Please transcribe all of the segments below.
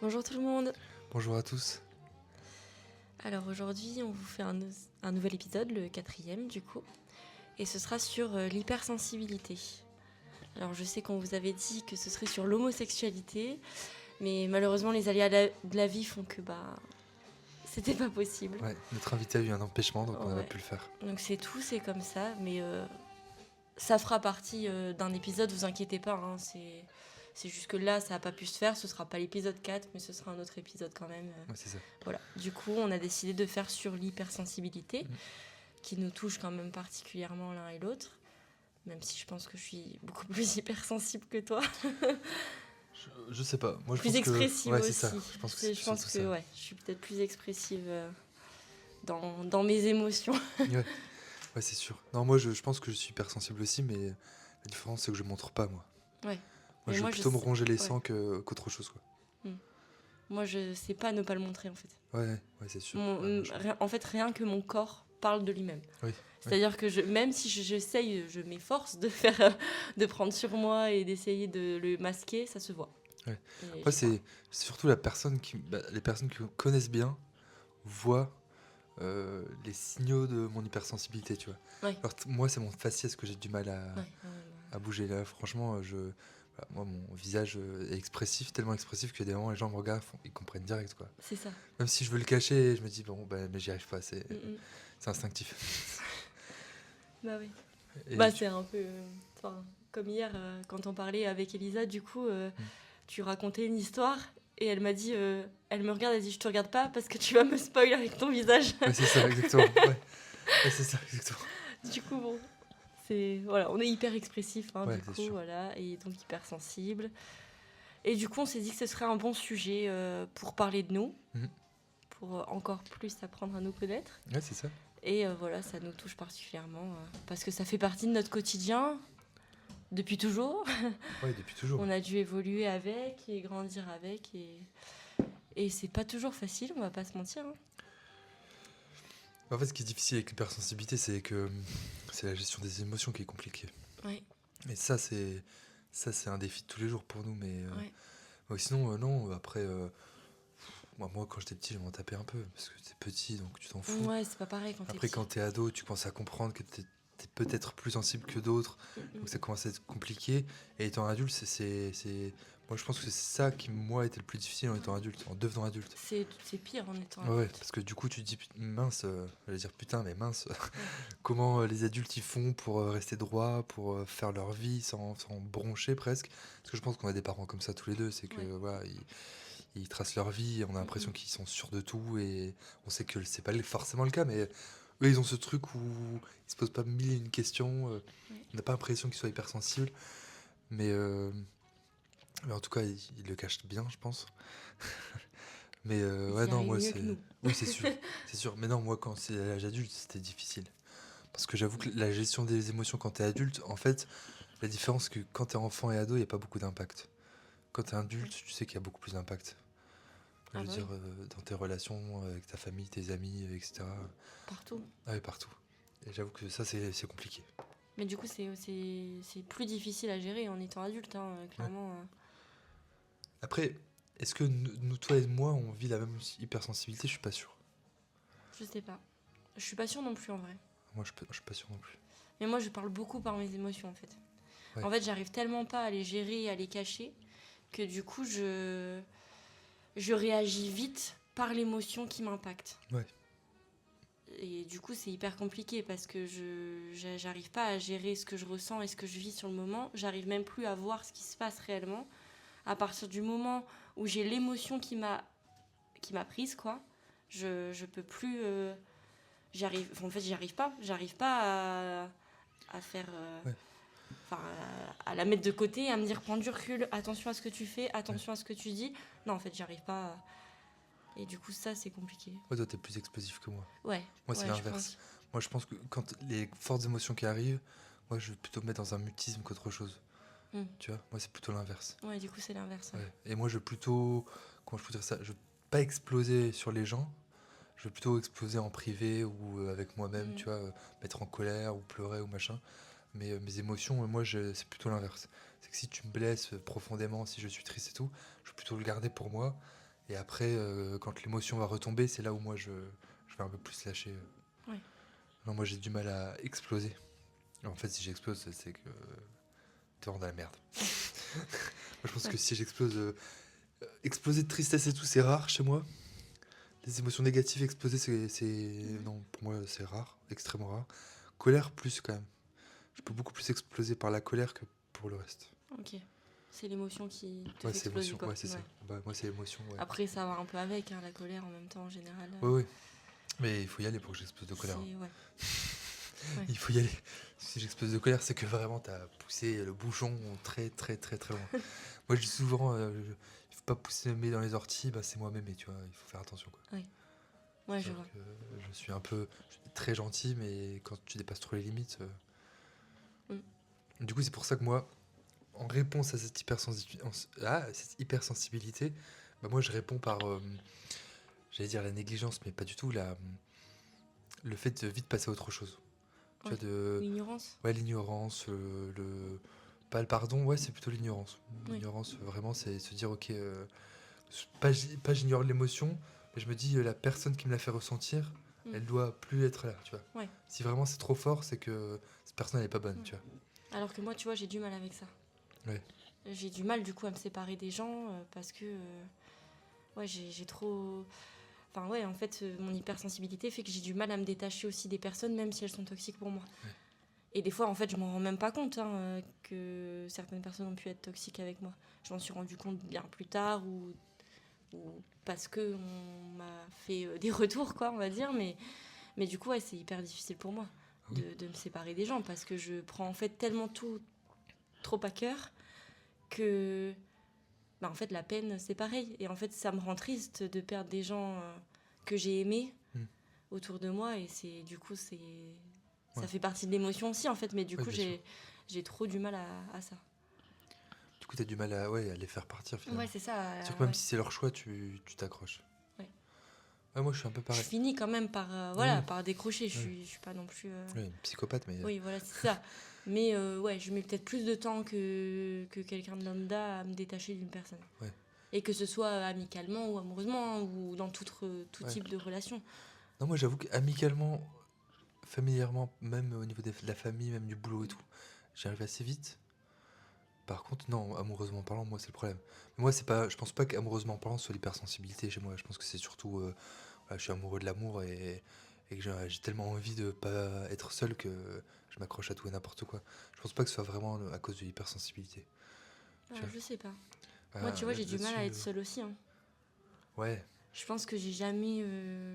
Bonjour tout le monde. Bonjour à tous. Alors aujourd'hui, on vous fait un nouvel épisode, le 4e du coup, et ce sera sur l'hypersensibilité. Alors je sais qu'on vous avait dit que ce serait sur l'homosexualité, mais malheureusement les aléas de la vie font que c'était pas possible. Ouais, notre invité a eu un empêchement, donc on n'a pas Ouais. pu le faire. Donc c'est tout, c'est comme ça, mais ça fera partie d'un épisode, vous inquiétez pas, hein, c'est juste que là, ça n'a pas pu se faire, ce sera pas l'épisode 4, mais ce sera un autre épisode quand même. Ouais, c'est ça. Voilà. Du coup, on a décidé de faire sur l'hypersensibilité, qui nous touche quand même particulièrement l'un et l'autre, même si je pense que je suis beaucoup plus hypersensible que toi. Je sais pas. Moi, je Plus pense expressive que... aussi. c'est ça. Je pense que, Je pense que ouais, je suis peut-être plus expressive dans mes émotions. Ouais, c'est sûr. Non, moi, je pense que je suis hypersensible aussi, mais la différence, c'est que je montre pas, moi. Ouais. Moi, je veux plutôt me ronger les sangs qu'autre chose, quoi. Moi, je sais pas ne pas le montrer, en fait. Ouais, c'est sûr. En fait, rien que mon corps parle de lui-même. Oui. C'est-à-dire que même si j'essaye, je m'efforce de prendre sur moi et d'essayer de le masquer, ça se voit. Ouais. Moi, c'est surtout les personnes qui me connaissent bien voient les signaux de mon hypersensibilité, tu vois. Ouais. Alors, moi, c'est mon faciès que j'ai du mal à bouger. Là, franchement, moi, mon visage est expressif, tellement expressif que des moments, les gens me regardent, ils comprennent direct, quoi. C'est ça. Même si je veux le cacher, je me dis, mais j'y arrive pas, c'est instinctif. Bah oui. Et c'est un peu... comme hier, quand on parlait avec Elisa, du coup, tu racontais une histoire et elle m'a dit... elle me regarde, elle dit, je te regarde pas parce que tu vas me spoiler avec ton visage. Ouais, c'est ça, exactement. Ouais, c'est ça, exactement. Du coup, bon... Voilà, on est hyper expressif, hein, Ouais, du coup, sûr. voilà, et donc hyper sensible. Et du coup, on s'est dit que ce serait un bon sujet pour parler de nous, pour encore plus apprendre à nous connaître. Ouais, c'est ça. Et voilà, ça nous touche particulièrement, parce que ça fait partie de notre quotidien, depuis toujours. Ouais, depuis toujours. On a dû évoluer avec et grandir avec, et c'est pas toujours facile, on va pas se mentir. Hein. En fait, ce qui est difficile avec l'hypersensibilité, c'est que c'est la gestion des émotions qui est compliquée. Ouais. Et ça, c'est un défi de tous les jours pour nous. Mais sinon, non. Après, moi, quand j'étais petit, je m'en tapais un peu parce que t'es petit, donc tu t'en fous. Ouais, c'est pas pareil quand t'es Après, petit. quand t'es ado, tu commences à comprendre que t'es peut-être plus sensible que d'autres, donc ça commence à être compliqué. Et étant adulte, moi, je pense que c'est ça qui, moi, était le plus difficile en étant adulte, en devenant adulte. C'est pire en étant adulte. Ouais, parce que du coup, tu te dis, mince, j'allais dire putain, mais mince, comment les adultes ils font pour rester droits, pour faire leur vie sans broncher presque. Parce que je pense qu'on a des parents comme ça tous les deux, c'est que voilà, ils tracent leur vie, on a l'impression qu'ils sont sûrs de tout, et on sait que c'est pas forcément le cas, mais eux, ils ont ce truc où ils se posent pas mille et une questions, on n'a pas l'impression qu'ils soient hypersensibles, mais en tout cas, ils le cachent bien, je pense. Mais ouais, non, moi, c'est... Oui, c'est sûr, c'est sûr. Mais non, moi, quand c'est à l'âge adulte, c'était difficile. Parce que j'avoue que la gestion des émotions quand t'es adulte, en fait, la différence, c'est que quand t'es enfant et ado, il n'y a pas beaucoup d'impact. Quand t'es adulte, tu sais qu'il y a beaucoup plus d'impact. Je veux dire, dans tes relations avec ta famille, tes amis, etc. Partout. Ah oui, partout. Et j'avoue que ça, c'est compliqué. Mais du coup, c'est plus difficile à gérer en étant adulte, hein, clairement. Ouais. Après, est-ce que nous, toi et moi, on vit la même hypersensibilité? Je suis pas sûr. Je sais pas. Je suis pas sûre non plus, en vrai. Moi, je suis pas sûr non plus. Mais moi, je parle beaucoup par mes émotions, en fait. Ouais. En fait, j'arrive tellement pas à les gérer et à les cacher que du coup, je réagis vite par l'émotion qui m'impacte. Ouais. Et du coup, c'est hyper compliqué parce que j'arrive pas à gérer ce que je ressens et ce que je vis sur le moment. J'arrive même plus à voir ce qui se passe réellement. À partir du moment où j'ai l'émotion qui m'a prise, quoi, je peux plus... j'y arrive pas. J'arrive pas à faire... à la mettre de côté, à me dire prends du recul, attention à ce que tu fais, attention à ce que tu dis. Non, en fait, j'y arrive pas. Et du coup, ça, c'est compliqué. Ouais, toi, t'es plus explosif que moi. Ouais. Moi, c'est l'inverse. Moi, je pense que quand les fortes émotions qui arrivent, moi, je vais plutôt me mettre dans un mutisme qu'autre chose. Tu vois, moi, c'est plutôt l'inverse. Ouais, du coup, c'est l'inverse. Ouais. Et moi, je veux plutôt... Comment je peux dire ça? Je veux pas exploser sur les gens. Je veux plutôt exploser en privé ou avec moi-même, tu vois, mettre en colère ou pleurer ou machin. Mais mes émotions, moi, c'est plutôt l'inverse. C'est que si tu me blesses profondément, si je suis triste et tout, je veux plutôt le garder pour moi Et après, quand l'émotion va retomber, c'est là où moi je vais un peu plus lâcher. Ouais. Non, moi j'ai du mal à exploser. En fait, si j'explose, c'est que t'es vraiment dans la merde. Moi, je pense Ouais. que si j'explose, exploser de tristesse et tout, c'est rare chez moi. Les émotions négatives exploser, non, pour moi, c'est rare, extrêmement rare. Colère, plus quand même. Je peux beaucoup plus exploser par la colère que pour le reste. Ok. C'est l'émotion qui te Ouais, fait c'est exploser, émotion, quoi. ouais, c'est ça. Ouais. Bah, moi, c'est émotion, ouais. Après, ça va un peu avec, hein, la colère en même temps, en général. Ouais, ouais. Mais il faut y aller pour que j'explose de colère. C'est... Ouais. Ouais. Il faut y aller. Si j'explose de colère, c'est que vraiment t'as poussé le bouchon très très très très loin. Moi je dis souvent, il faut pas pousser le nez dans les orties, bah, c'est moi-même, et tu vois, il faut faire attention quoi. Ouais, je C'est-à-dire vois. que je suis très gentil, mais quand tu dépasses trop les limites. Du coup, c'est pour ça que moi, en réponse à cette hypersensibilité, bah, moi je réponds par, j'allais dire la négligence, mais pas du tout, le fait de vite passer à autre chose. Tu Ouais. vois, L'ignorance. ouais, l'ignorance, pas le pardon, ouais, c'est plutôt l'ignorance. Oui. L'ignorance, vraiment, c'est se dire, ok, pas j'ignore l'émotion, mais je me dis, la personne qui me l'a fait ressentir, elle doit plus être là, tu vois. Ouais. Si vraiment c'est trop fort, c'est que cette personne, elle est pas bonne, Ouais. tu vois. Alors que moi, tu vois, j'ai du mal avec ça. Ouais. J'ai du mal, du coup, à me séparer des gens parce que... ouais, j'ai trop... Enfin, ouais, en fait, mon hypersensibilité fait que j'ai du mal à me détacher aussi des personnes, même si elles sont toxiques pour moi. Ouais. Et des fois, en fait, je m'en rends même pas compte que certaines personnes ont pu être toxiques avec moi. Je m'en suis rendu compte bien plus tard ou parce que on m'a fait des retours, quoi, on va dire. Mais du coup, ouais, c'est hyper difficile pour moi de me séparer des gens parce que je prends en fait tellement tout trop à cœur que... Bah, en fait, la peine, c'est pareil. Et en fait, ça me rend triste de perdre des gens que j'ai aimés autour de moi. Et c'est, du coup, ça fait partie de l'émotion aussi, en fait. Mais du coup, j'ai trop du mal à ça. Du coup, t'as du mal à les faire partir, finalement. Ouais, c'est ça. C'est-à-dire que même si c'est leur choix, tu t'accroches. Ouais. Ouais, moi, je suis un peu pareil. Je finis quand même par, par décrocher. Je suis pas non plus... Oui, une psychopathe, mais... Oui, voilà, c'est ça. Mais ouais, je mets peut-être plus de temps que quelqu'un de lambda à me détacher d'une personne. Ouais. Et que ce soit amicalement ou amoureusement ou dans tout type de relation. Non, moi, j'avoue qu'amicalement, familièrement, même au niveau de la famille, même du boulot et tout, j'arrive assez vite. Par contre, non, amoureusement parlant, moi, c'est le problème. Mais moi, je pense pas qu'amoureusement parlant, ce soit l'hypersensibilité chez moi. Je pense que c'est surtout, voilà, je suis amoureux de l'amour et que j'ai tellement envie de pas être seul que je m'accroche à tout et n'importe quoi. Je pense pas que ce soit vraiment à cause de l'hypersensibilité. Je sais pas. Voilà, Moi, tu vois, j'ai du mal à être là-dessus, seule aussi. ouais, Je pense que j'ai jamais...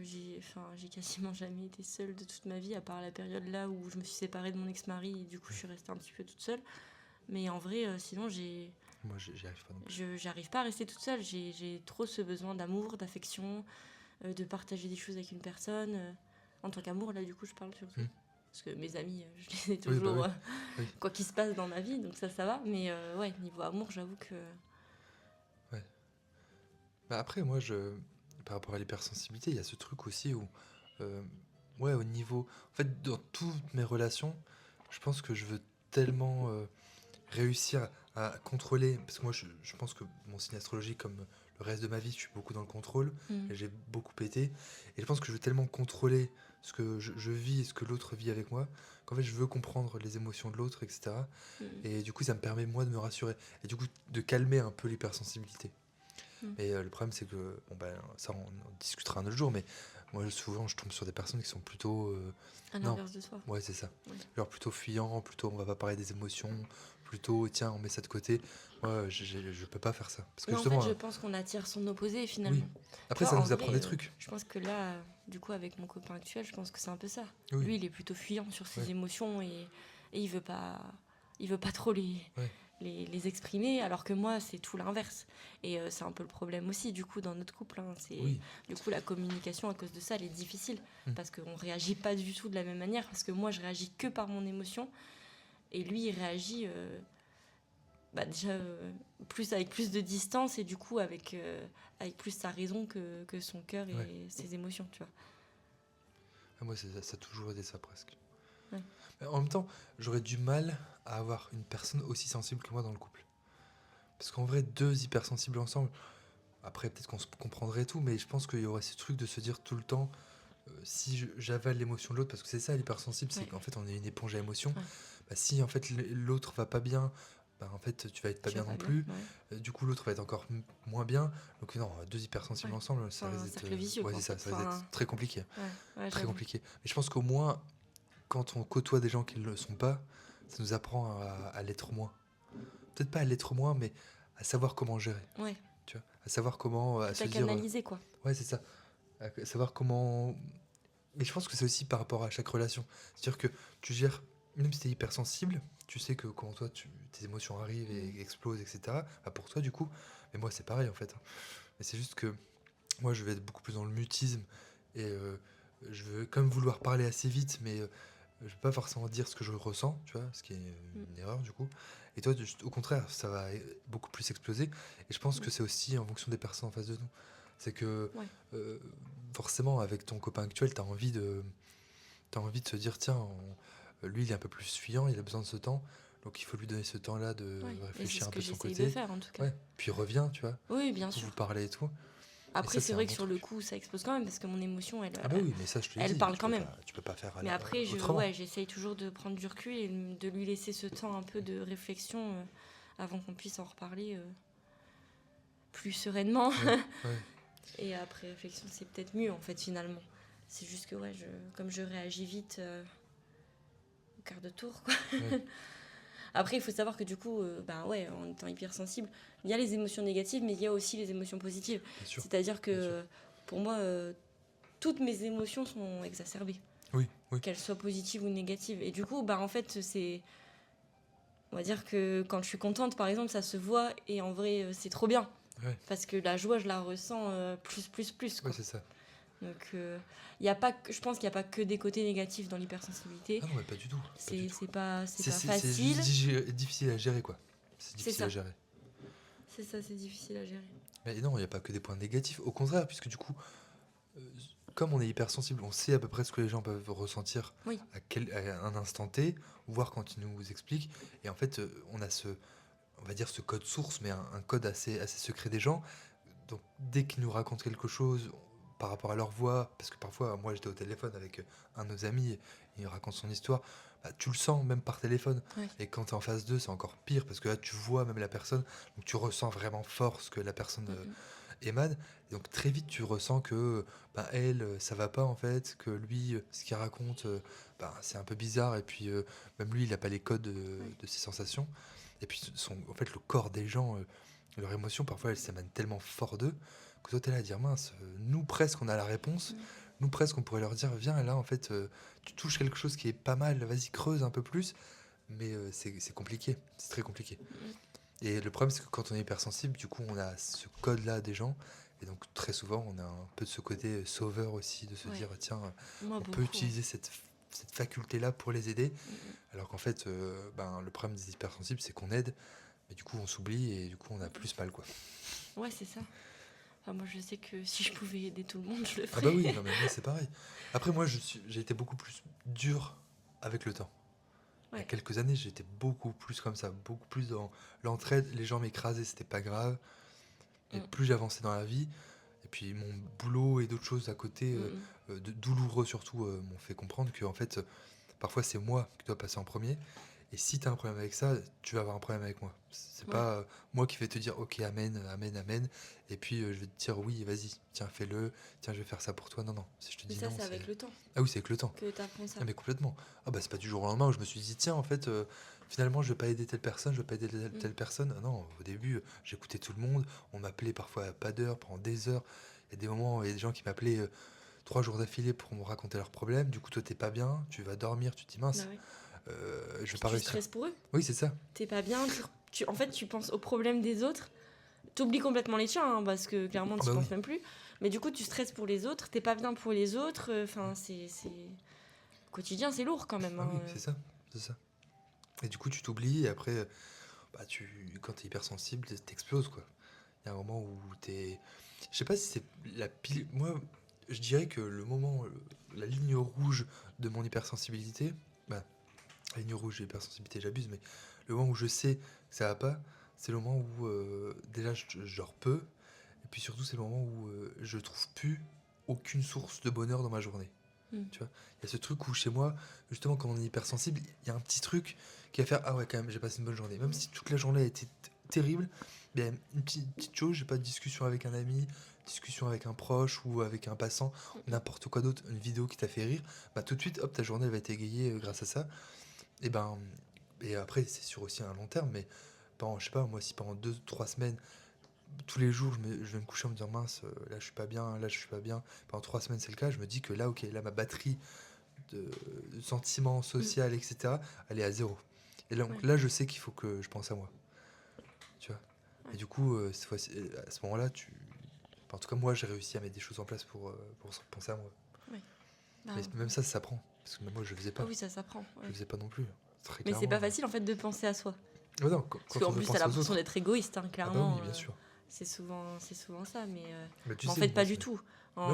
j'ai quasiment jamais été seule de toute ma vie, à part la période là où je me suis séparée de mon ex-mari et du coup, je suis restée un petit peu toute seule. Mais en vrai, sinon, moi, j'y arrive pas non plus. j'arrive pas à rester toute seule. J'ai trop ce besoin d'amour, d'affection, de partager des choses avec une personne. En tant qu'amour, là, du coup, je parle surtout. Parce que mes amis, je les ai Oui, bah toujours, oui. quoi qu'il se passe dans ma vie, donc ça va. Mais ouais, niveau amour, j'avoue que... Ouais. Bah après, moi, par rapport à l'hypersensibilité, il y a ce truc aussi où, ouais, au niveau... En fait, dans toutes mes relations, je pense que je veux tellement réussir à contrôler... Parce que moi, je pense que mon signe astrologique, comme le reste de ma vie, je suis beaucoup dans le contrôle, et j'ai beaucoup pété. Et je pense que je veux tellement contrôler ce que je vis et ce que l'autre vit avec moi, qu'en fait, je veux comprendre les émotions de l'autre, etc. Et du coup, ça me permet, moi, de me rassurer. Et du coup, de calmer un peu l'hypersensibilité. Mais le problème, c'est que, bon, ben, ça, on en discutera un autre jour, mais moi, souvent, je tombe sur des personnes qui sont plutôt... à non, l'inverse de soi. ouais, c'est ça. Ouais. Genre plutôt fuyant, plutôt on va pas parler des émotions, plutôt tiens, on met ça de côté. Moi, je peux pas faire ça. Parce que Non, en justement, fait, je pense qu'on attire son opposé, finalement. oui. Après, Toi, ça en nous apprend vrai, des trucs. Je pense que là, du coup, avec mon copain actuel, je pense que c'est un peu ça. Oui. Lui, il est plutôt fuyant sur ses Ouais. émotions et il veut pas trop Ouais. les exprimer, alors que moi, c'est tout l'inverse. Et c'est un peu le problème aussi, du coup, dans notre couple. C'est, Oui. du coup, la communication, à cause de ça, elle est difficile. Parce qu'on réagit pas du tout de la même manière. Parce que moi, je réagis que par mon émotion. Et lui, il réagit déjà plus avec plus de distance et du coup avec plus sa raison que son cœur et ses émotions, tu vois. Ah, moi, ça a toujours été ça presque. Ouais. Mais en même temps, j'aurais du mal à avoir une personne aussi sensible que moi dans le couple. Parce qu'en vrai, deux hypersensibles ensemble, après, peut-être qu'on se comprendrait et tout, mais je pense qu'il y aurait ce truc de se dire tout le temps, si j'avale l'émotion de l'autre, parce que c'est ça l'hypersensible, c'est Ouais, qu'en fait on est une éponge à émotions. ouais. Bah, si en fait l'autre va pas bien, bah, en fait tu vas être pas Tu vas bien pas non bien. plus. Ouais. Du coup l'autre va être encore moins bien. Donc non, deux hypersensibles Ouais. ensemble, C'est ça un risque d'être, cercle vicieux, ouais quoi, c'est en ça, fait. ça risque d'être Enfin, très compliqué, ouais, très j'avoue. compliqué. Mais je pense qu'au moins quand on côtoie des gens qui ne le sont pas, ça nous apprend à l'être moins. Peut-être pas à l'être moins, mais à savoir comment gérer, Ouais. tu vois, à savoir comment, à Tout se à dire, canaliser, quoi. ouais c'est ça, à savoir comment. Mais je pense que c'est aussi par rapport à chaque relation. C'est-à-dire que tu gères, même si tu es hypersensible, tu sais que quand toi, tes émotions arrivent Mm. et explosent, etc. Bah pour toi, du coup, mais moi, c'est pareil en fait, hein. Mais c'est juste que moi, je vais être beaucoup plus dans le mutisme et je veux quand même vouloir parler assez vite, mais je vais pas forcément dire ce que je ressens, tu vois, ce qui est Mm. une erreur du coup. Et toi, au contraire, ça va beaucoup plus exploser. Et je pense Mm. que c'est aussi en fonction des personnes en face de nous. C'est que Ouais. euh, forcément, avec ton copain actuel, t'as envie de se dire, tiens, lui, il est un peu plus fuyant, il a besoin de ce temps. Donc il faut lui donner ce temps-là de Ouais. Et c'est réfléchir ce un que peu de son j'essaye de côté. faire, en tout cas. Ouais, puis reviens, tu vois, Oui, bien vous sûr. parlez et tout. Et Après, ça, c'est c'est un vrai que bon sur le truc. coup, ça explose quand même, parce que mon émotion, Ah bah oui, mais ça, je te l'ai elle dit, parle quand même. tu peux pas faire Mais après, autrement. ouais, j'essaye toujours de prendre du recul et de lui laisser ce temps un peu de réflexion avant qu'on puisse en reparler plus sereinement. Ouais, ouais, Et après réflexion, c'est peut-être mieux, en fait, finalement. C'est juste que, ouais, comme je réagis vite au quart de tour, quoi. ouais, Après, il faut savoir que du coup, bah ouais, en étant hypersensible, il y a les émotions négatives, mais il y a aussi les émotions positives. bien sûr, C'est-à-dire bien sûr. que pour moi, toutes mes émotions sont exacerbées, Oui, oui, qu'elles soient positives ou négatives. Et du coup, bah en fait, on va dire que quand je suis contente, par exemple, ça se voit et en vrai, c'est trop bien. ouais, Parce que la joie, je la ressens plus, ouais, quoi. c'est ça. Donc, y a pas je pense qu'il n'y a pas que des côtés négatifs dans l'hypersensibilité. Ah non, mais pas du tout, pas du tout. C'est pas C'est facile. juste difficile à gérer, quoi. C'est C'est difficile à ça. gérer. C'est ça, c'est difficile à gérer. Mais non, il n'y a pas que des points négatifs. Au contraire, puisque du coup, euh, comme on est hypersensible, on sait à peu près ce que les gens peuvent ressentir Oui. à un instant T, voir quand ils nous expliquent. Et en fait, on a on va dire ce code source, mais un code assez secret des gens. Donc dès qu'ils nous racontent quelque chose par rapport à leur voix, parce que parfois, moi j'étais au téléphone avec un de nos amis, et il raconte son histoire, bah, tu le sens même par téléphone. Ouais. Et quand tu es en face d'eux, c'est encore pire, parce que là tu vois même la personne, donc tu ressens vraiment fort ce que la personne Mm, émane. Et donc très vite tu ressens que bah, elle, ça va pas en fait, que lui, ce qu'il raconte, bah, c'est un peu bizarre, et puis même lui, il a pas les codes ouais. de ses sensations. Et puis en fait, le corps des gens, leur émotion, parfois, elle s'émane tellement fort d'eux, que toi, t'es là à dire, mince, nous presque, on a la réponse. Mm. Nous presque, on pourrait leur dire, viens là, en fait, tu touches quelque chose qui est pas mal, vas-y, creuse un peu plus. Mais c'est compliqué, c'est très compliqué. Mm. Et le problème, c'est que quand on est hypersensible, du coup, on a ce code-là des gens. Et donc, très souvent, on a un peu de ce côté sauveur aussi, de se Ouais. dire, tiens, Moi, on peut beaucoup. utiliser cette faculté-là pour les aider. Mm, Alors qu'en fait, ben, le problème des hypersensibles, c'est qu'on aide, mais du coup, on s'oublie et du coup, on a plus mal, quoi. Ouais, c'est ça. Enfin, moi, je sais que si je pouvais aider tout le monde, je le Ah bah ferais. oui, non, mais moi, c'est pareil. Après, moi, j'ai été beaucoup plus dur avec le temps. Il y a Ouais. quelques années, j'étais beaucoup plus comme ça, beaucoup plus dans l'entraide. Les gens m'écrasaient, c'était pas grave. Et Mm. plus j'avançais dans la vie, et puis mon boulot et d'autres choses à côté, Mm, mm. douloureux surtout, m'ont fait comprendre que en fait, parfois c'est moi qui dois passer en premier. Et si tu as un problème avec ça, tu vas avoir un problème avec moi. C'est Ouais. pas moi qui vais te dire ok, amen, amen, amen. Et puis je vais te dire oui, vas-y, tiens, fais-le, tiens, je vais faire ça pour toi. Non, non, si je te Mais dis ça, non, c'est c'est. avec le temps Ah oui, c'est avec le temps. que t'apprends ça. Ah mais complètement. Ah bah c'est pas du jour au lendemain où je me suis dit tiens en fait finalement je vais pas aider telle personne, je vais pas aider Mm. telle personne. Ah non, au début j'écoutais tout le monde, on m'appelait parfois à pas d'heure, pendant des heures. Il y a des moments, il y a des gens qui m'appelaient 3 jours d'affilée pour me raconter leurs problèmes. Du coup toi t'es pas bien, tu vas dormir, tu te dis Bah mince, ouais. je vais Puis pas tu réussir. stresses pour eux. Oui c'est ça. T'es pas bien. En fait, tu penses aux problèmes des autres. T'oublies complètement les tiens, hein, parce que clairement, Ah tu bah oui, penses même plus. Mais du coup, tu stresses pour les autres. T'es pas bien pour les autres. Enfin, au quotidien, c'est lourd quand même, ah hein. oui c'est ça, c'est ça. Et du coup tu t'oublies et après bah quand t'es hypersensible t'exploses quoi. Il y a un moment où t'es. Je sais pas si c'est la pile. Moi, je dirais que le moment, la ligne rouge de mon hypersensibilité, bah, la ligne rouge de l'hypersensibilité, j'abuse, mais le moment où je sais que ça va pas, c'est le moment où déjà je dors peu, Et puis surtout, c'est le moment où je trouve plus aucune source de bonheur dans ma journée. Mm. Tu vois, il y a ce truc où chez moi, justement, quand on est hypersensible, il y a un petit truc qui va faire ah ouais, quand même, j'ai passé une bonne journée. Même si toute la journée a été terrible, bien, une petite chose, j'ai pas de discussion avec un ami, discussion avec un proche ou avec un passant, n'importe quoi d'autre, une vidéo qui t'a fait rire, bah tout de suite, hop, ta journée va être égayée grâce à ça. Et ben, et après, c'est sur aussi un long terme, mais pendant, je sais pas, moi, si pendant 2, 3 semaines, tous les jours, je vais me coucher en me disant mince, là je suis pas bien, là je suis pas bien. Pendant 3 semaines, c'est le cas. Je me dis que là, ok, là ma batterie de, de sentiments Mm. social, etc., elle est à zéro. Et là, donc, Ouais. là, je sais qu'il faut que je pense à moi. Tu vois. Et Ouais. du coup, à ce moment-là, enfin, en tout cas, moi, j'ai réussi à mettre des choses en place pour penser à moi. Ouais. Bah, Mais même ça s'apprend. Parce que même moi, je le faisais ah pas. oui, ça s'apprend. Je Ouais. le faisais pas non plus. Très Mais c'est clairement. pas facile en fait de penser à soi. Ouais, non, Parce quand on qu'en veut plus, t'as penser aux l'impression autres. d'être égoïste, hein, Ah bah clairement. oui, bien sûr. C'est souvent ça, Mais tu mais en sais, fait, moi, pas du tout. bah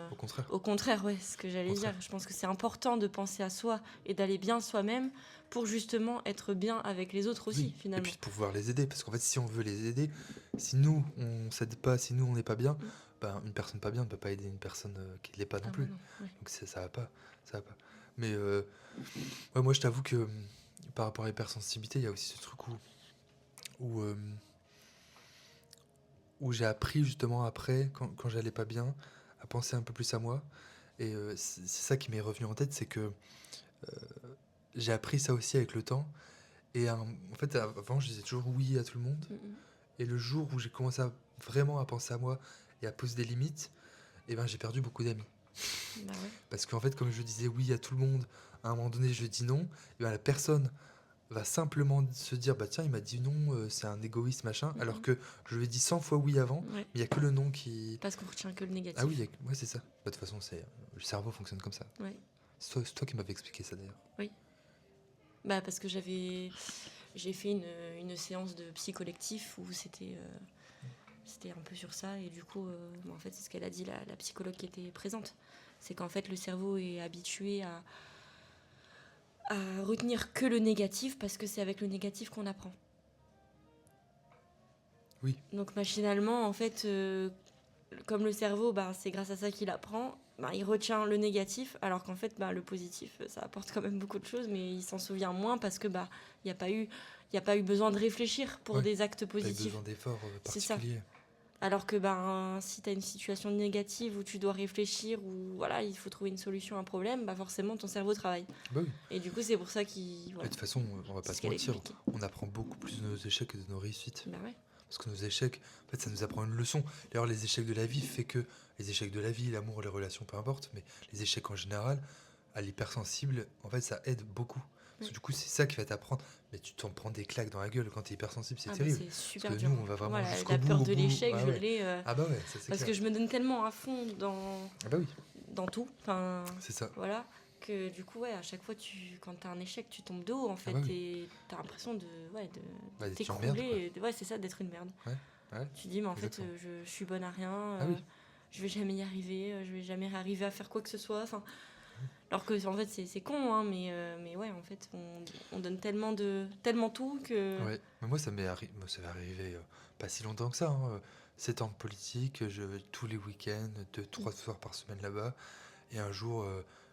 non, au contraire. Au contraire, ouais, c'est ce que Au j'allais dire. contraire. Je pense que c'est important de penser à soi et d'aller bien soi-même pour justement être bien avec les autres aussi, Oui, et finalement. puis de pouvoir les aider, parce qu'en fait, si on veut les aider, si nous, on s'aide pas, si nous, on n'est pas bien, Mm. ben, une personne pas bien ne peut pas aider une personne qui ne l'est pas non Ah bah plus. non, ouais. Donc ça va pas, ça va pas. Mais ouais, moi, je t'avoue que par rapport à l'hypersensibilité, il y a aussi ce truc où, euh, où j'ai appris justement après, quand j'allais pas bien, à penser un peu plus à moi. Et c'est ça qui m'est revenu en tête, c'est que j'ai appris ça aussi avec le temps. Et en fait, avant, je disais toujours oui à tout le monde. Mm, mm. Et le jour où j'ai commencé vraiment à penser à moi et à poser des limites, eh ben, j'ai perdu beaucoup d'amis. Bah ouais. Parce qu'en fait, comme je disais oui à tout le monde, à un moment donné, je dis non, et ben, la personne va simplement se dire bah tiens, il m'a dit non, c'est un égoïste, machin, Mm, alors mm. que je lui ai dit 100 fois oui avant, Ouais. mais il n'y a que le non qui. Parce qu'on retient que le Ah oui, négatif. ouais, c'est ça. Bah, de toute façon, le cerveau fonctionne comme ça. Ouais. C'est toi qui m'avais expliqué ça d'ailleurs. Oui. Bah parce que j'ai fait une séance de psy collectif où c'était un peu sur ça et du coup bah, en fait c'est ce qu'elle a dit la psychologue qui était présente, c'est qu'en fait le cerveau est habitué à retenir que le négatif parce que c'est avec le négatif qu'on apprend. Oui, Donc machinalement en fait comme le cerveau bah, c'est grâce à ça qu'il apprend, bah, il retient le négatif alors qu'en fait bah, le positif ça apporte quand même beaucoup de choses mais il s'en souvient moins parce que bah il n'y a pas eu besoin de réfléchir pour ouais. des actes Pas eu positifs. besoin d'efforts C'est ça. particuliers. Alors que ben, si tu as une situation négative où tu dois réfléchir, ou voilà, il faut trouver une solution à un problème, bah forcément ton cerveau travaille. Bah oui. Et du coup, c'est pour ça qu'il. Et Voilà, de toute façon, on va c'est pas ce se qu'elle a mentir, expliqué. on apprend beaucoup plus de nos échecs que de nos réussites. Bah ouais. Parce que nos échecs, en fait, ça nous apprend une leçon. D'ailleurs, les échecs de la vie fait que les échecs de la vie, l'amour, les relations, peu importe, mais les échecs en général, à l'hypersensible, en fait, ça aide beaucoup. Parce que du coup, c'est ça qui va t'apprendre. Mais tu t'en prends des claques dans la gueule quand t'es hypersensible, c'est Ah bah, terrible. c'est super Parce que dur. nous, on va vraiment Moi, jusqu'au la bout, peur au de bout. l'échec, Ah je ouais. l'ai. Ah bah ouais, ça c'est Parce clair. que je me donne tellement à fond dans, Ah bah oui, dans tout. Enfin, c'est ça. voilà. Que du coup, ouais, à chaque fois, quand t'as un échec, tu tombes de haut, en fait. bah oui. Et t'as l'impression de Bah, d'être une merde, t'écrouler. Ouais, c'est ça, d'être une merde. Ouais, Tu dis, mais en fait, exactement. je suis bonne à rien, Ah oui. je vais jamais y arriver, je vais jamais arriver à faire quoi que ce soit. Enfin, alors que, en fait, c'est con, hein, mais ouais, en fait, on donne tellement tout que. Ouais, mais moi ça m'est arrivé pas si longtemps que ça. Hein. 7 ans de politique, tous les week-ends, 2, 3 soirs par semaine là-bas. Et un jour,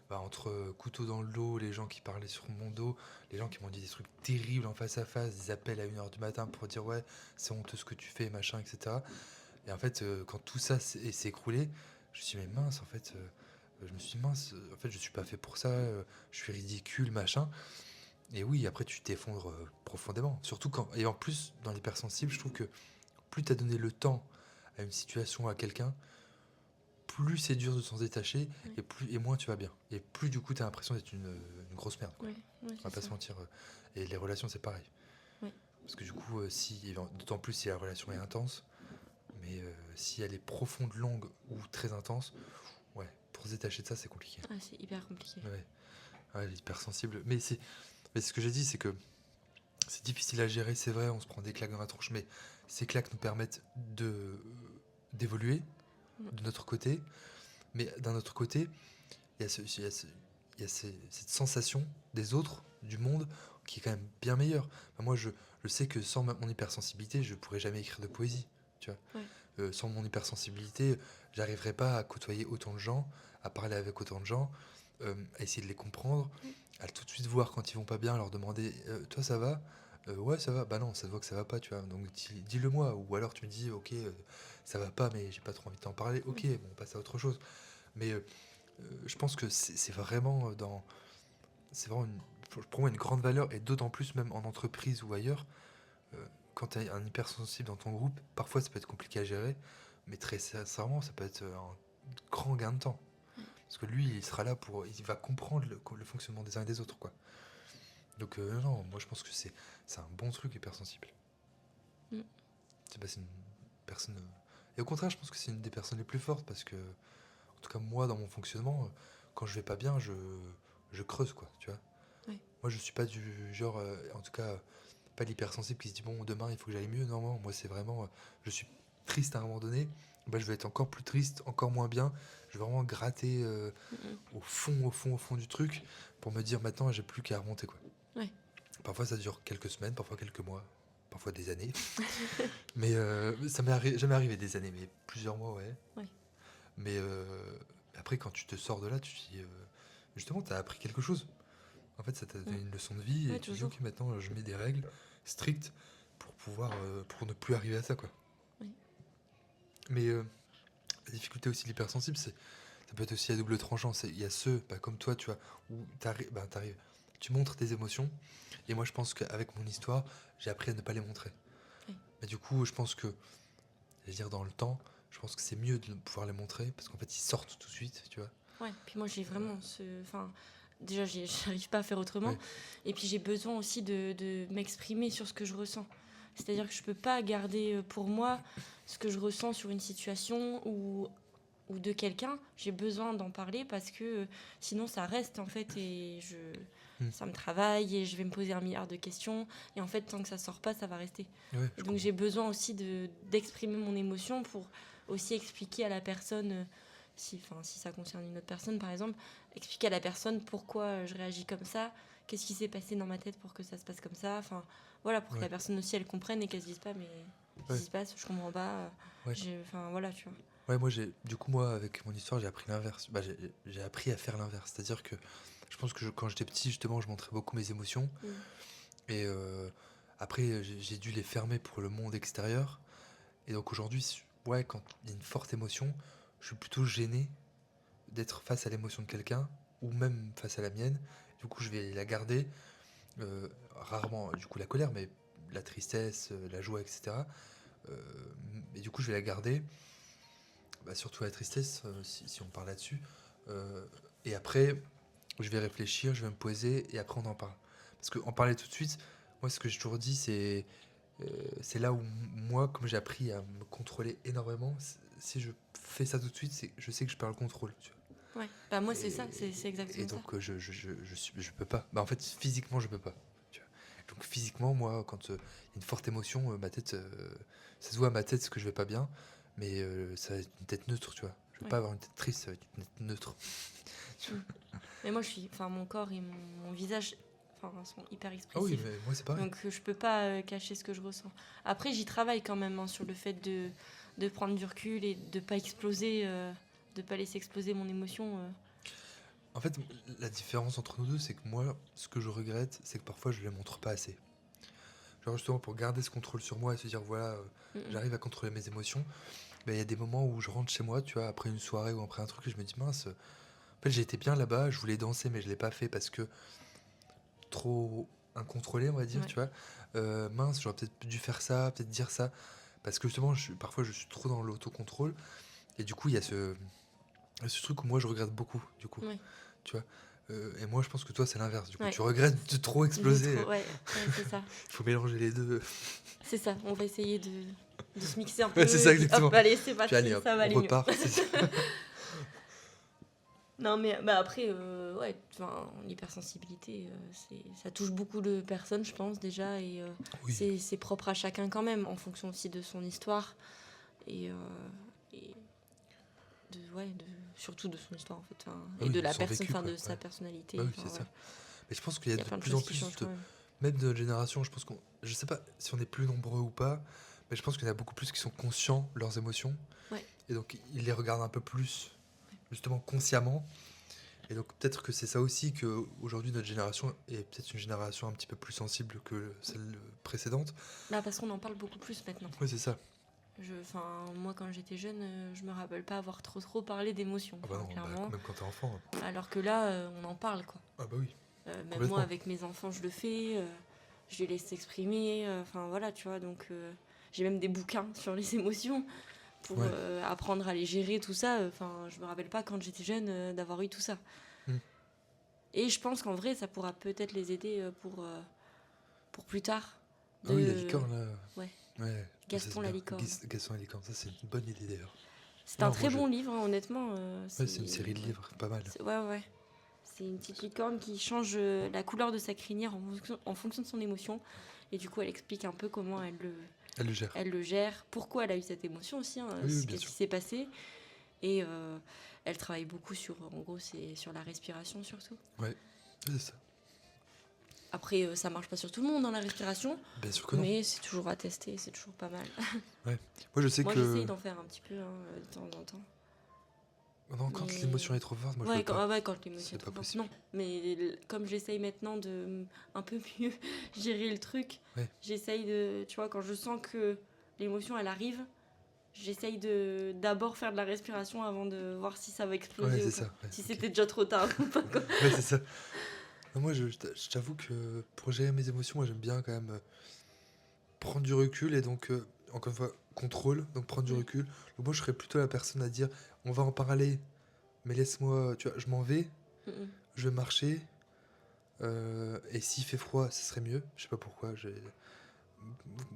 bah, entre couteau dans le dos, les gens qui parlaient sur mon dos, les gens qui m'ont dit des trucs terribles en face à face, des appels à 1h du matin pour dire ouais, c'est honteux ce que tu fais, machin, etc. Et en fait, quand tout ça s'est écroulé, je me suis dit mais mince, en fait, je me suis dit mince, en fait, je suis pas fait pour ça, je suis ridicule, machin. Et oui, après tu t'effondres profondément. Surtout quand. Et en plus, dans l'hypersensible, je trouve que plus tu as donné le temps à une situation, à quelqu'un, plus c'est dur de s'en détacher Ouais. et moins tu vas bien. Et plus du coup tu as l'impression d'être une grosse merde. Quoi. Ouais, On va pas se mentir. Et les relations, c'est pareil. Ouais. Parce que du coup, d'autant plus si la relation est intense, mais si elle est profonde, longue ou très intense, ouais, pour se détacher de ça, c'est compliqué. Ah, c'est hyper compliqué. Ouais, l'hypersensible. Mais ce que j'ai dit, c'est que c'est difficile à gérer, c'est vrai, on se prend des claques dans la tronche, mais ces claques nous permettent d'évoluer de notre côté. Mais d'un autre côté, il y a, cette sensation des autres, du monde, qui est quand même bien meilleure. Enfin, moi, je sais que sans mon hypersensibilité, je pourrais jamais écrire de poésie. Tu vois. Ouais. sans mon hypersensibilité, j'arriverais pas à côtoyer autant de gens, à parler avec autant de gens, à essayer de les comprendre, à tout de suite voir quand ils vont pas bien, leur demander toi ça va? Ouais ça va, bah non, ça se voit que ça va pas, tu vois, donc dis-le moi, ou alors tu me dis ok ça va pas mais j'ai pas trop envie de t'en parler, ok, Oui. bon on passe à autre chose. Mais je pense que c'est vraiment c'est vraiment pour moi une grande valeur, et d'autant plus même en entreprise ou ailleurs, quand tu as un hypersensible dans ton groupe, parfois ça peut être compliqué à gérer, mais très sincèrement, ça peut être un grand gain de temps. Parce que lui, il sera là pour. Il va comprendre le fonctionnement des uns et des autres, quoi. Donc, non, moi je pense que c'est un bon truc, hypersensible. Mm. C'est une personne. Et au contraire, je pense que c'est une des personnes les plus fortes, parce que, en tout cas, moi, dans mon fonctionnement, quand je vais pas bien, je creuse, quoi, tu vois. Ouais. Moi, je suis pas du genre, en tout cas, pas l'hypersensible qui se dit bon, demain il faut que j'aille mieux. Non, non, moi c'est vraiment, je suis triste à un moment donné, bah, je vais être encore plus triste, encore moins bien. Je vais vraiment gratter Mm, au fond, au fond, au fond du truc pour me dire maintenant j'ai plus qu'à remonter, quoi. ouais. Parfois ça dure quelques semaines, parfois quelques mois, parfois des années. Mais ça m'est jamais arrivé des années, mais plusieurs mois, ouais. Ouais. Mais après, quand tu te sors de là, tu te dis justement, tu as appris quelque chose. En fait, ça t'a donné Mm. une leçon de vie, et Ouais, tu dis toujours. ok, maintenant je mets des règles strictes pour pouvoir, pour ne plus arriver à ça, quoi. Oui. Mais la difficulté aussi de l'hypersensible, ça peut être aussi à double tranchant. Il y a ceux, bah, comme toi, tu vois, où t'arrives, tu montres tes émotions, et moi je pense qu'avec mon histoire, j'ai appris à ne pas les montrer. Oui. Mais du coup, je pense que, je veux dire, dans le temps, je pense que c'est mieux de pouvoir les montrer, parce qu'en fait, ils sortent tout de suite, tu vois. Ouais. Puis moi, j'ai vraiment ce. Enfin, déjà, j'arrive pas à faire autrement. Ouais, Et puis, j'ai besoin aussi de m'exprimer sur ce que je ressens. C'est-à-dire que je peux pas garder pour moi ce que je ressens sur une situation ou de quelqu'un. J'ai besoin d'en parler parce que sinon, ça reste en fait et Hmm. ça me travaille et je vais me poser un milliard de questions. Et en fait, tant que ça sort pas, ça va rester. ouais, Et je donc, comprends. j'ai besoin aussi d'exprimer mon émotion pour aussi expliquer à la personne, si ça concerne une autre personne par exemple, expliquer à la personne pourquoi je réagis comme ça, qu'est-ce qui s'est passé dans ma tête pour que ça se passe comme ça. Enfin, voilà, pour que Ouais, la personne aussi elle comprenne et qu'elle se dise pas, mais qu'est-ce ouais, qui se passe, je comprends pas. ouais. Enfin, voilà, tu vois. Ouais, du coup, moi, avec mon histoire, j'ai appris l'inverse. Bah, j'ai appris à faire l'inverse. C'est-à-dire que je pense que quand j'étais petit, justement, je montrais beaucoup mes émotions. Mm. Et après, j'ai dû les fermer pour le monde extérieur. Et donc aujourd'hui, ouais, quand il y a une forte émotion, je suis plutôt gêné d'être face à l'émotion de quelqu'un, ou même face à la mienne. Du coup, je vais la garder. Rarement, du coup, la colère, mais la tristesse, la joie, etc. Euh, et du coup, je vais la garder. Bah, surtout la tristesse, si on parle là-dessus. Euh, et après, je vais réfléchir, je vais me poser, et après on en parle. Parce qu'en parler tout de suite, moi ce que j'ai toujours dit, c'est là où moi, comme j'ai appris à me contrôler énormément, si je fais ça tout de suite, je sais que je perds le contrôle. Tu Ouais. Bah, moi, vois. c'est ça, c'est Et exactement ça. donc je peux pas. Bah, en fait, physiquement, je peux pas. Tu vois. Donc physiquement, moi, quand il y a une forte émotion, ma tête, ça se voit à ma tête ce que je vais pas bien, mais ça va être une tête neutre, tu vois. Je veux Ouais. pas avoir une tête triste, ça va être une tête neutre. Mm. Mais moi, enfin, mon corps et mon visage, enfin, sont hyper Ah oui, expressifs. mais moi c'est pareil. Donc, je peux pas cacher ce que je ressens. Après, j'y travaille quand même hein, sur le fait de prendre du recul et de pas exploser, de pas laisser exploser mon émotion. En fait, la différence entre nous deux, c'est que moi, ce que je regrette, c'est que parfois je les montre pas assez. Genre justement pour garder ce contrôle sur moi et se dire voilà, Mm, mm. j'arrive à contrôler mes émotions. Ben, il y a des moments où je rentre chez moi, tu vois, après une soirée ou après un truc, et je me dis mince, en fait j'ai été bien là-bas, je voulais danser mais je l'ai pas fait parce que trop incontrôlé, on va dire, Ouais. tu vois. Mince, j'aurais peut-être dû faire ça, peut-être dire ça. Parce que justement, parfois je suis trop dans l'autocontrôle. Et du coup, il y a ce truc où moi je regrette beaucoup, du coup. Ouais. Tu vois. Et moi je pense que toi c'est l'inverse. Du coup, Ouais. tu regrettes de trop exploser. Ouais, c'est ça. Il faut mélanger les deux. C'est ça. On va essayer de se mixer un peu. Ouais, c'est ça Et puis, exactement. hop, allez, c'est Puis allez parti, hop, ça va on aller mieux. repart. C'est ça. Non, mais bah après, ouais, l'hypersensibilité, ça touche beaucoup de personnes, je pense, déjà, et Oui, c'est propre à chacun quand même, en fonction aussi de son histoire, et, et surtout de son histoire, en fait, enfin, ah et oui, de de la son personne, vécu, enfin, quoi. de sa Ouais. personnalité, Bah oui, enfin, c'est ça. ouais. Mais je pense qu'il y a Il y a de plein de plus choses en qui plus changent quand même. même de notre génération, je pense qu'on, je sais pas si on est plus nombreux ou pas, Mais je pense qu'il y en a beaucoup plus qui sont conscients de leurs émotions. Ouais. Et donc, ils les regardent un peu plus, justement, consciemment. Et donc, peut-être que c'est ça aussi qu'aujourd'hui, notre génération est peut-être une génération un petit peu plus sensible que celle précédente. Bah, parce qu'on en parle beaucoup plus maintenant. Oui, c'est ça. Moi, quand j'étais jeune, je me rappelle pas avoir trop parlé d'émotions, Ah bah non, clairement. même quand t'es enfant. Alors que là, on en parle, quoi. Ah bah oui. Même Complètement. moi, avec mes enfants, je le fais. Je les laisse s'exprimer. Enfin, voilà, tu vois. Donc, j'ai même des bouquins sur les émotions pour Ouais. apprendre à les gérer, tout ça. Enfin, je me rappelle pas quand j'étais jeune d'avoir eu tout ça. Mm. Et je pense qu'en vrai, ça pourra peut-être les aider pour plus tard. Ah oui, la licorne, là. Ouais. Ouais. Gaston Ça, c'est la bien. licorne. Gaston la licorne, ça, c'est une bonne idée d'ailleurs. C'est Non, un moi, très bon livre, hein, honnêtement. Ouais, c'est une série de livres, pas mal. Ouais. C'est une petite licorne qui change la couleur de sa crinière en fonction de son émotion. Et du coup, elle explique un peu comment Elle le gère. elle le gère, pourquoi elle a eu cette émotion aussi, hein, Oui, bien qu'est-ce sûr. qui s'est passé. Et elle travaille beaucoup c'est sur la respiration surtout. Ouais, c'est ça. Après, ça marche pas sur tout le monde dans la respiration, Bien sûr que non. mais c'est toujours à tester, c'est toujours pas mal. Moi, je sais Moi, que. j'essaye d'en faire un petit peu de temps en temps. Non, quand Mais- l'émotion est trop forte, moi, je Ouais, peux pas. quand l'émotion C'est est trop pas forte, non. Mais comme j'essaye maintenant de un peu mieux gérer le truc, Ouais. j'essaye de, tu vois, quand je sens que l'émotion elle arrive, j'essaye de d'abord faire de la respiration avant de voir si ça va exploser Ouais, ou c'est pas. ça. Ouais, Si ok. c'était déjà trop tard ou pas, quoi. Ouais, c'est ça. Non, moi, je t'avoue que pour gérer mes émotions, moi, j'aime bien quand même prendre du recul et donc, encore une fois, contrôle, donc prendre du Mm. recul. Donc, moi, je serais plutôt la personne à dire on va en parler, mais laisse-moi, tu vois, je m'en vais, Mm, mm. je vais marcher, et s'il fait froid, ce serait mieux. Je sais pas pourquoi.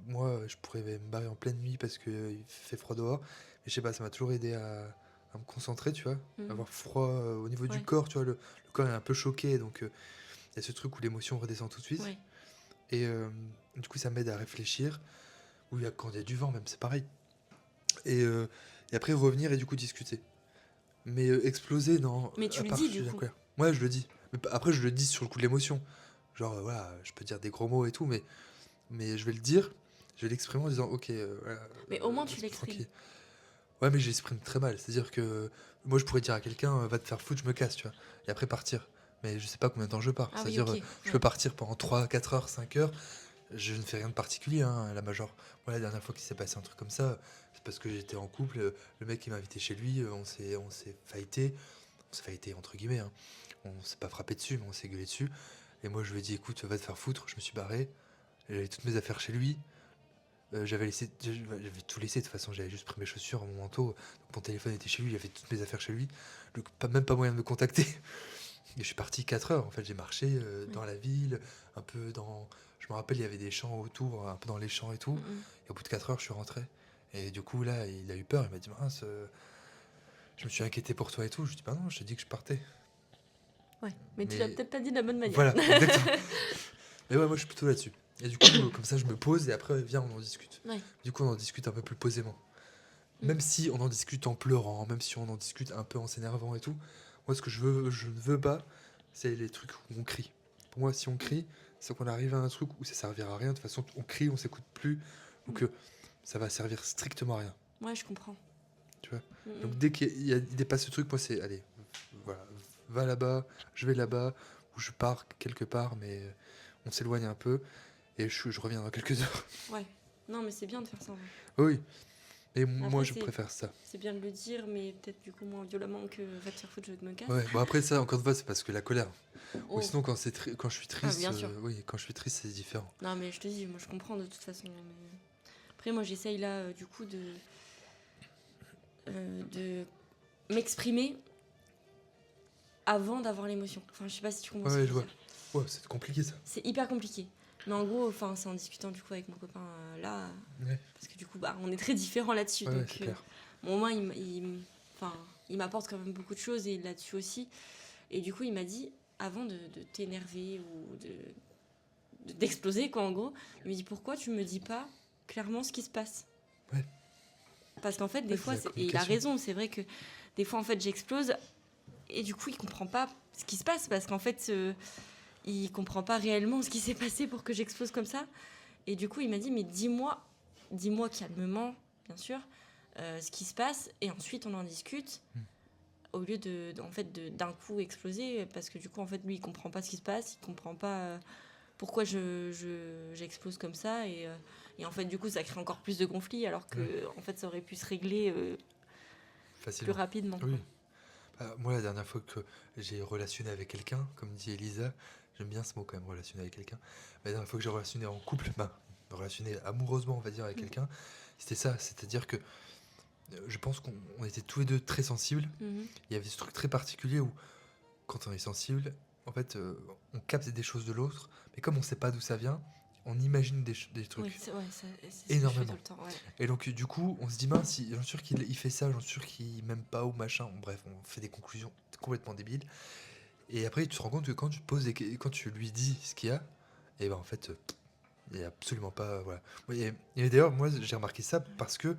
Moi, je pourrais me barrer en pleine nuit parce qu'il fait froid dehors, mais je sais pas, ça m'a toujours aidé à me concentrer, tu vois, Mhm. avoir froid au niveau du Ouais. corps, tu vois, le corps est un peu choqué, donc il y a ce truc où l'émotion redescend tout de suite. Ouais. Et du coup, ça m'aide à réfléchir. Ou quand il y a du vent, même, c'est pareil. Et après, revenir et du coup, discuter. Mais exploser, non. Mais tu à le part, dis, je suis du coup. d'accord. Ouais, je le dis. Mais après, je le dis sur le coup de l'émotion. Genre, voilà, je peux dire des gros mots et tout, mais je vais le dire. Je vais l'exprimer en disant, ok. Voilà, Mais au moins, tu c'est l'exprimes. tranquille. Ouais, mais j'exprime très mal. C'est-à-dire que moi, je pourrais dire à quelqu'un, va te faire foutre, je me casse, tu vois. Et après, partir. Mais je sais pas combien de temps je pars. Ah oui, C'est-à-dire, ok. je Ouais. peux partir pendant 3, 4 heures, 5 heures. Je ne fais rien de particulier, hein, la major. Moi, la dernière fois qu'il s'est passé un truc comme ça, c'est parce que j'étais en couple. Le mec, il m'a invité chez lui. On s'est fighté. On s'est fighté, entre guillemets. Hein. On s'est pas frappé dessus, mais on s'est gueulé dessus. Et moi, je lui ai dit, écoute, va te faire foutre. Je me suis barré. J'avais toutes mes affaires chez lui. J'avais tout laissé. De toute façon, j'avais juste pris mes chaussures, mon manteau. Donc, mon téléphone était chez lui. J'avais toutes mes affaires chez lui. Même pas moyen de me contacter. Et je suis parti 4 heures. En fait, j'ai marché dans la ville, un peu dans. Je me rappelle, il y avait des champs autour, un peu dans les champs et tout. Mm, mm. Et au bout de 4 heures, je suis rentré. Et du coup, là, il a eu peur. Il m'a dit, mince, je me suis inquiété pour toi et tout. Je lui ai dit, bah non, je t'ai dit que je partais. Ouais. Mais tu Mais- l'as peut-être pas dit de la bonne manière. Voilà, exactement. Mais ouais, moi, je suis plutôt là-dessus. Et du coup, comme ça, je me pose et après, viens, on en discute. Ouais. Du coup, on en discute un peu plus posément. Mm. Même si on en discute en pleurant, même si on en discute un peu en s'énervant et tout. Moi, ce que je ne veux pas, c'est les trucs où on crie. Pour moi, si on crie, c'est qu'on arrive à un truc où ça servira à rien. De toute façon, on crie, on s'écoute plus. Donc, ça va servir strictement à rien. Ouais, je comprends. Tu vois. Mm, mm. Donc, dès il dépasse ce truc, moi, c'est allez, voilà, va là-bas, je vais là-bas, ou je pars quelque part, mais on s'éloigne un peu. Et je reviens dans quelques heures. Ouais. Non, mais c'est bien de faire ça. Ouais. Oui. Et moi, Après, je c'est- préfère ça. C'est bien de le dire, mais peut-être du coup moins violemment que va te faire foutre, je me casse. Ouais. Bon, après, ça, encore une fois, c'est parce que la colère. Oh. Ou sinon, quand je suis triste, bien sûr. oui, quand je suis triste, c'est différent. Non, mais je te dis, moi je comprends de toute façon. Mais... Après, moi j'essaye là, du coup, de m'exprimer avant d'avoir l'émotion. Enfin, je sais pas si tu comprends ce Ouais, que je veux vois. dire. Ouais, c'est compliqué ça. C'est hyper compliqué. Mais en gros, enfin, c'est en discutant du coup avec mon copain là, Ouais, parce que du coup, bah, on est très différents là-dessus. ouais, donc, c'est clair. bon, moi, enfin, il m'apporte quand même beaucoup de choses et là-dessus aussi. Et du coup, il m'a dit, avant de t'énerver ou d'exploser, quoi, en gros, il me dit, pourquoi tu me dis pas clairement ce qui se passe? Ouais. Parce qu'en fait, des Ouais, fois, c'est la et il a communication. raison, c'est vrai que des fois, en fait, j'explose et du coup, il comprend pas ce qui se passe parce qu'en fait, il comprend pas réellement ce qui s'est passé pour que j'explose comme ça. Et du coup, il m'a dit, mais dis-moi dis-moi calmement, bien sûr, ce qui se passe, et ensuite on en discute, au lieu d'un coup exploser, parce que du coup, en fait, lui, il comprend pas ce qui se passe, il comprend pas pourquoi j'explose comme ça, et en fait, du coup, ça crée encore plus de conflits, alors que, en fait, ça aurait pu se régler plus Facilement. rapidement. Oui. Quoi. Moi, la dernière fois que j'ai relationné avec quelqu'un, comme dit Elisa, j'aime bien ce mot quand même, relationner avec quelqu'un. La dernière fois que j'ai relationné en couple, relationné amoureusement, on va dire, avec quelqu'un, c'était ça. C'est-à-dire que je pense qu'on était tous les deux très sensibles. Mhm. Il y avait ce truc très particulier où, quand on est sensible, en fait, on capte des choses de l'autre, mais comme on sait pas d'où ça vient, on imagine des trucs. Oui, c'est ce que je fais Énormément. tout le temps. Ouais. Et donc, du coup, on se dit, mince, j'en suis sûr qu'il fait ça, j'en suis sûr qu'il m'aime pas ou machin. Bref, on fait des conclusions complètement débiles. Et après, tu te rends compte que quand tu lui dis ce qu'il y a, et ben en fait, il n'y a absolument pas. Voilà. Et d'ailleurs, moi, j'ai remarqué ça parce que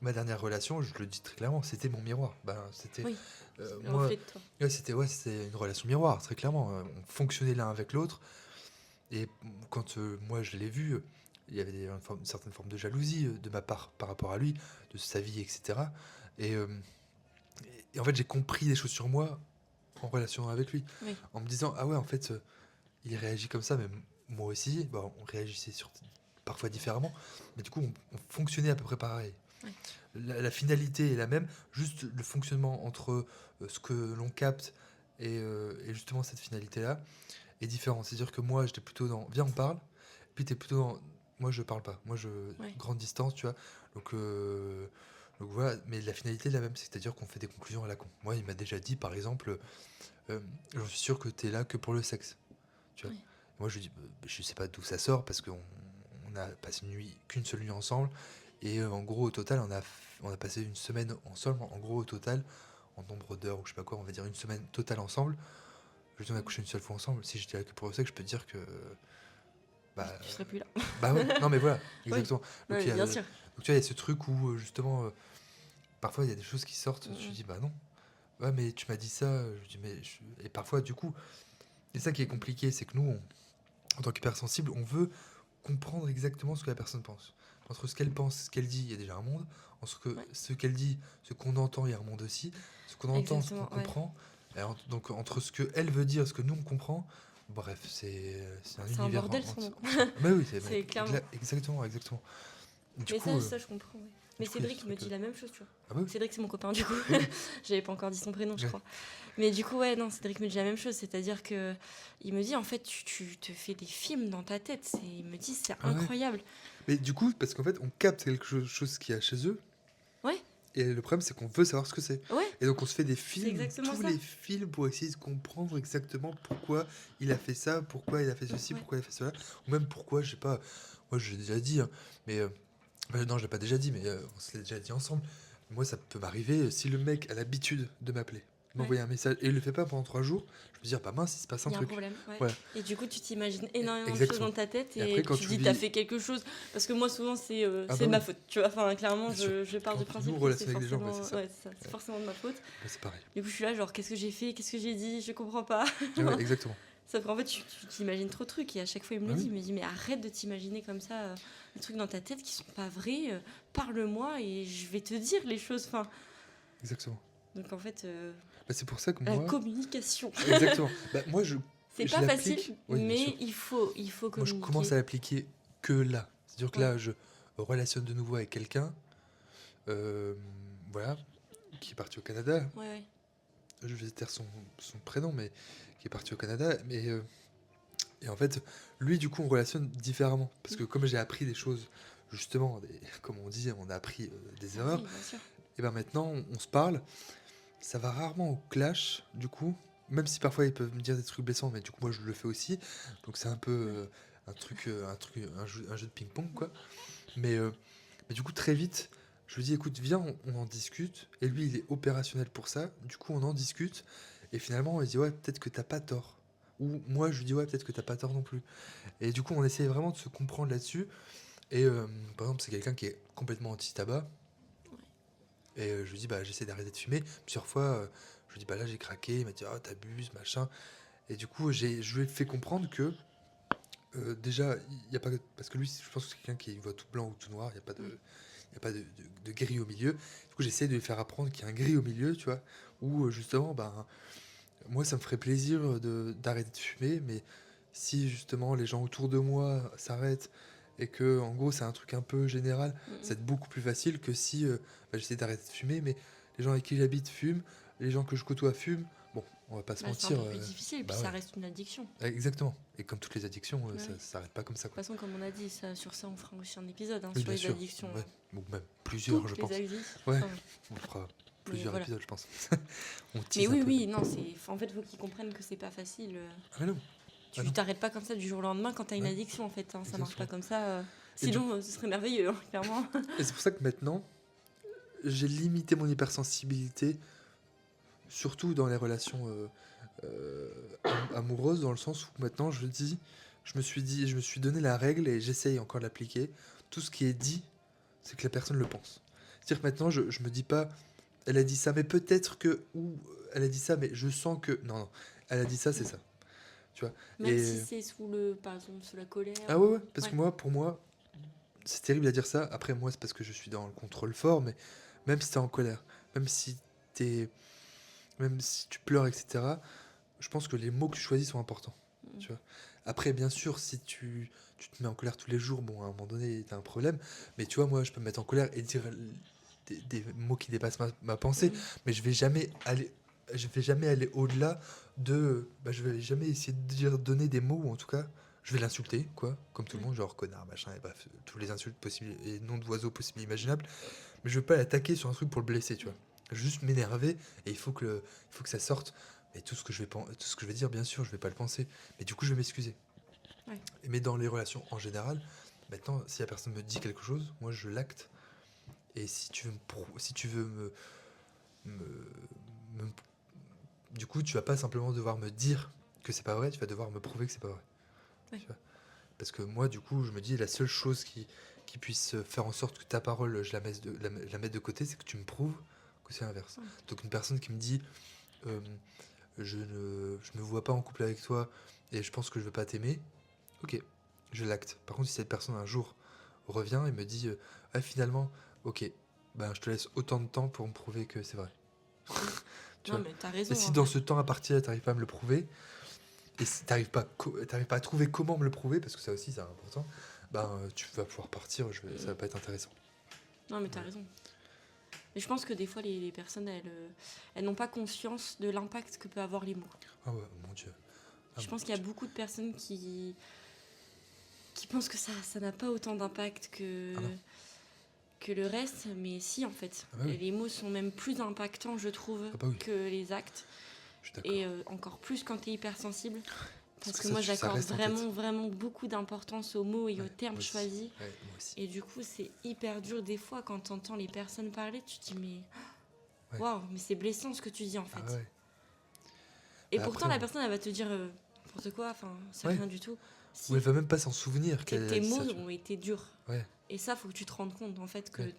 ma dernière relation, je le dis très clairement, c'était mon miroir. C'était. Oui, le Moi, reflet de toi. c'était une relation miroir, très clairement. On fonctionnait l'un avec l'autre. Et quand moi je l'ai vu, il y avait une certaine forme de jalousie de ma part par rapport à lui, de sa vie, etc. Et, euh, et en fait, j'ai compris des choses sur moi en relation avec lui, Oui. en me disant, ah ouais, en fait, il réagit comme ça, mais moi aussi, on réagissait parfois différemment, mais du coup, on fonctionnait à peu près pareil. Ouais. La finalité est la même, juste le fonctionnement entre ce que l'on capte et justement cette finalité-là est différent. C'est-à-dire que moi, j'étais plutôt dans viens, on parle, puis t'es plutôt dans moi, je parle pas. Moi, Ouais. grande distance, tu vois. Donc, euh, donc voilà, mais la finalité est la même, c'est-à-dire qu'on fait des conclusions à la con. Moi, il m'a déjà dit, par exemple, j'en suis sûr que t'es là que pour le sexe. Tu vois. Ouais. Moi, je lui dis, je sais pas d'où ça sort parce qu'on a passé qu'une seule nuit ensemble. Et en gros, au total, on a passé une semaine ensemble. En gros, au total, en nombre d'heures ou je sais pas quoi, on va dire une semaine totale ensemble. Je dis, on a couché une seule fois ensemble. Si j'étais là que pour le sexe, je peux te dire que. Bah, Tu serais plus là. bah ouais, non mais voilà, Oui, exactement. Donc, ouais, bien sûr. donc tu vois, il y a ce truc où justement, parfois il y a des choses qui sortent, tu dis, bah non. Ouais, mais tu m'as dit ça. Je dis, Et parfois, du coup, c'est ça qui est compliqué, c'est que nous, en tant qu'hypersensible, on veut comprendre exactement ce que la personne pense. Entre ce qu'elle pense, ce qu'elle dit, il y a déjà un monde. Ce qu'elle dit, ce qu'on entend, il y a un monde aussi. Ce qu'on entend, ce qu'on Exactement, ouais. comprend. Donc entre ce qu'elle veut dire, ce que nous on comprend, bref, c'est un C'est un univers bordel son nom. Mais oui, C'est clairement. exactement. Du Mais coup, ça, je comprends. Ouais. Mais du coup, il y a ce Cédric me truc, dit la même chose, tu vois. Ah bah oui. Cédric, c'est mon copain, du coup. Oui. J'avais pas encore dit son prénom, je Ouais. crois. Mais du coup, ouais, non, Cédric me dit la même chose. C'est-à-dire que il me dit, en fait, tu te fais des films dans ta tête. Il me dit, c'est Ah ouais. incroyable. Mais du coup, parce qu'en fait, on capte quelque chose qu'il y a chez eux. Ouais. Et le problème, c'est qu'on veut savoir ce que c'est. Ouais. Et donc, on se fait des films, exactement tous ça. les films, pour essayer de comprendre exactement pourquoi il a fait ça, pourquoi il a fait ceci, Ouais. pourquoi il a fait cela. Ou même pourquoi, je sais pas, moi, je l'ai déjà dit, hein, mais. Non, je l'ai pas déjà dit, mais on se l'est déjà dit ensemble. Moi, ça peut m'arriver si le mec a l'habitude de m'appeler, de m'envoyer un message, et il le fait pas pendant 3 jours, je me dire, bah mince, il se passe un Il y a un truc. problème. Ouais. Voilà. Et du coup, tu t'imagines énormément de choses Exactement. dans ta tête Et et après, quand tu tu dis, vis- t'as fait quelque chose. Parce que moi, souvent, c'est Ah c'est bah de ma oui. faute. Tu vois, enfin, clairement, Bien sûr. je pars Quand du nous, principe on que relationne c'est avec les gens, forcément, c'est ça. c'est Ouais. forcément de ma faute. C'est pareil. Du coup, je suis là, genre, qu'est-ce que j'ai fait, qu'est-ce que j'ai dit, je comprends pas. Ouais, exactement. Sauf qu'en fait, tu t'imagines trop de trucs et à chaque fois, il me Ah le dit. oui. Il me dit, mais arrête de t'imaginer comme ça des trucs dans ta tête qui sont pas vrais. Parle-moi et je vais te dire les choses. Enfin, Exactement. donc en fait, C'est pour ça que la moi. communication. Exactement. Moi, C'est je pas l'applique. facile, Oui, bien sûr. mais il faut Moi, je communiquer. commence à l'appliquer que là. C'est-à-dire que Ouais. là, je relationne de nouveau avec quelqu'un, euh, voilà, qui est parti au Canada. Ouais, ouais. Je vais taire son prénom, mais qui est parti au Canada. Et en fait, lui, du coup, on relationne différemment. Parce que comme j'ai appris des choses, justement, comme on dit, on a appris des erreurs, Oui, bien sûr. et ben maintenant, on se parle. Ça va rarement au clash, du coup. Même si parfois ils peuvent me dire des trucs blessants, mais du coup, moi, je le fais aussi. Donc c'est un peu un jeu de ping-pong, quoi. Mais, euh, mais du coup, très vite, je lui dis, écoute, viens, on en discute. Et lui, il est opérationnel pour ça. Du coup, on en discute. Et finalement, il dit, ouais, peut-être que t'as pas tort. Ou moi, je lui dis, ouais, peut-être que t'as pas tort non plus. Et du coup, on essaie vraiment de se comprendre là-dessus. Et par exemple, c'est quelqu'un qui est complètement anti-tabac. Et je lui dis, bah, j'essaie d'arrêter de fumer. Plusieurs fois, je lui dis, bah là, j'ai craqué. Il m'a dit, oh, t'abuses, machin. Et du coup, je lui ai fait comprendre que Déjà, il y a pas parce que lui, je pense que c'est quelqu'un qui voit tout blanc ou tout noir, Mm. il y a pas de gris au milieu. Du coup, j'essaie de lui faire apprendre qu'il y a un gris au milieu, tu vois? Où, justement, ben, moi, ça me ferait plaisir, d'arrêter de fumer, mais si justement les gens autour de moi s'arrêtent et que en gros, c'est un truc un peu général, Mm, ça mm. va être beaucoup plus facile que si, bah, j'essaie d'arrêter de fumer, mais les gens avec qui j'habite fument, les gens que je côtoie fument. Bon, on va pas se Bah, c'est un mentir, peu plus difficile, et puis bah, ça ouais, reste une addiction. exactement. Et comme toutes les addictions, Ouais. ça De s'arrête pas comme ça, toute quoi. façon, comme on a dit, ça, sur ça, on fera aussi un épisode, hein, Oui, sur bien les sûr, addictions, ouais, hein. ou même plusieurs, je Toutes les pense. addictions. Ouais, Enfin, on fera mais plusieurs voilà. épisodes, je pense. On Mais tease un oui, peu. oui, non, en fait, faut qu'ils comprennent que c'est pas facile. Ah mais non, ah Tu non, t'arrêtes pas comme ça du jour au lendemain quand t'as une ouais, addiction, en fait, hein. Ça marche pas exactement. comme ça. Et du Sinon, ce serait merveilleux, hein, clairement. et c'est pour ça que maintenant, j'ai limité mon hypersensibilité, surtout dans les relations amoureuses, dans le sens où maintenant je me suis donné la règle et j'essaye encore de l'appliquer. Tout ce qui est dit, c'est que la personne le pense. C'est-à-dire que maintenant, je me dis pas, elle a dit ça, mais peut-être que, ou elle a dit ça, mais je sens que. Non, non, elle a dit ça, c'est ça. Tu vois. Même si Et. c'est par exemple, sous la colère Ah ouais, ouais, parce Ouais. que moi, pour moi, c'est terrible à dire ça. Après, moi, c'est parce que je suis dans le contrôle fort, mais même si t'es en colère, même si t'es. Même si tu pleures, etc., je pense que les mots que tu choisis sont importants. Mm. Tu vois. Après, bien sûr, si tu te mets en colère tous les jours, bon, à un moment donné, t'as un problème. Mais tu vois, moi, je peux me mettre en colère et dire des mots qui dépassent ma pensée, Mm. mais je vais jamais aller au-delà de. Bah, je vais jamais essayer de donner des mots, ou en tout cas, je vais l'insulter, quoi, comme tout le Ouais. monde, genre connard, machin, et bref, tous les insultes possibles et noms d'oiseaux possibles et imaginables. Mais je veux pas l'attaquer sur un truc pour le blesser, tu vois. Je veux juste m'énerver et il faut que ça sorte. Et tout ce que je vais dire, bien sûr, je vais pas le penser. Mais du coup, je vais m'excuser. Ouais. Mais dans les relations en général, maintenant, si la personne me dit quelque chose, moi, je l'acte. Et si tu veux me- me- du coup, tu vas pas simplement devoir me dire que c'est pas vrai, tu vas devoir me prouver que c'est pas vrai. Ouais. Tu vois. Parce que moi, du coup, je me dis, la seule chose qui puisse faire en sorte que ta parole, je la mette de côté, c'est que tu me prouves que c'est l'inverse. Ouais. Donc une personne qui me dit, euh, je me vois pas en couple avec toi et je pense que je veux pas t'aimer, ok, je l'acte. Par contre, si cette personne un jour revient et me dit, ah, finalement, ok, ben je te laisse autant de temps pour me prouver que c'est vrai. Tu Non, vois. mais t'as Et raison, si en dans fait. ce temps à partir, t'arrives pas à me le prouver, et si t'arrives pas à trouver comment me le prouver, parce que ça aussi c'est important, ben tu vas pouvoir partir, ça va pas être intéressant. Non, mais t'as Voilà. raison. Mais je pense que des fois, les personnes, elles n'ont pas conscience de l'impact que peut avoir les mots. Ah ouais, mon Dieu. Ah Je mon pense qu'il y a Dieu. beaucoup de personnes qui pensent que ça n'a pas autant d'impact Ah non. que le reste, mais si, en fait. Ah bah oui. Les mots sont même plus impactants, je trouve, Ah bah oui, que les actes. je suis d'accord. Et encore plus quand tu es hypersensible. Parce Parce que que ça, moi, ça j'accorde reste en tête. vraiment, vraiment beaucoup d'importance aux mots et aux Ouais, termes moi aussi. choisis. Ouais, moi aussi. Et du coup, c'est hyper dur des fois quand tu entends les personnes parler. Tu te dis, mais Ouais. waouh, mais c'est blessant ce que tu dis en fait. Ah ouais. Et Bah pourtant, après, la personne, elle va te dire n'importe quoi, enfin, c'est ouais. rien du tout. Si, Ou elle va même pas s'en souvenir qu'elle a tes dit mots ça, tu vois. ont été durs. Ouais, Et ça, faut que tu te rendes compte en fait que ouais,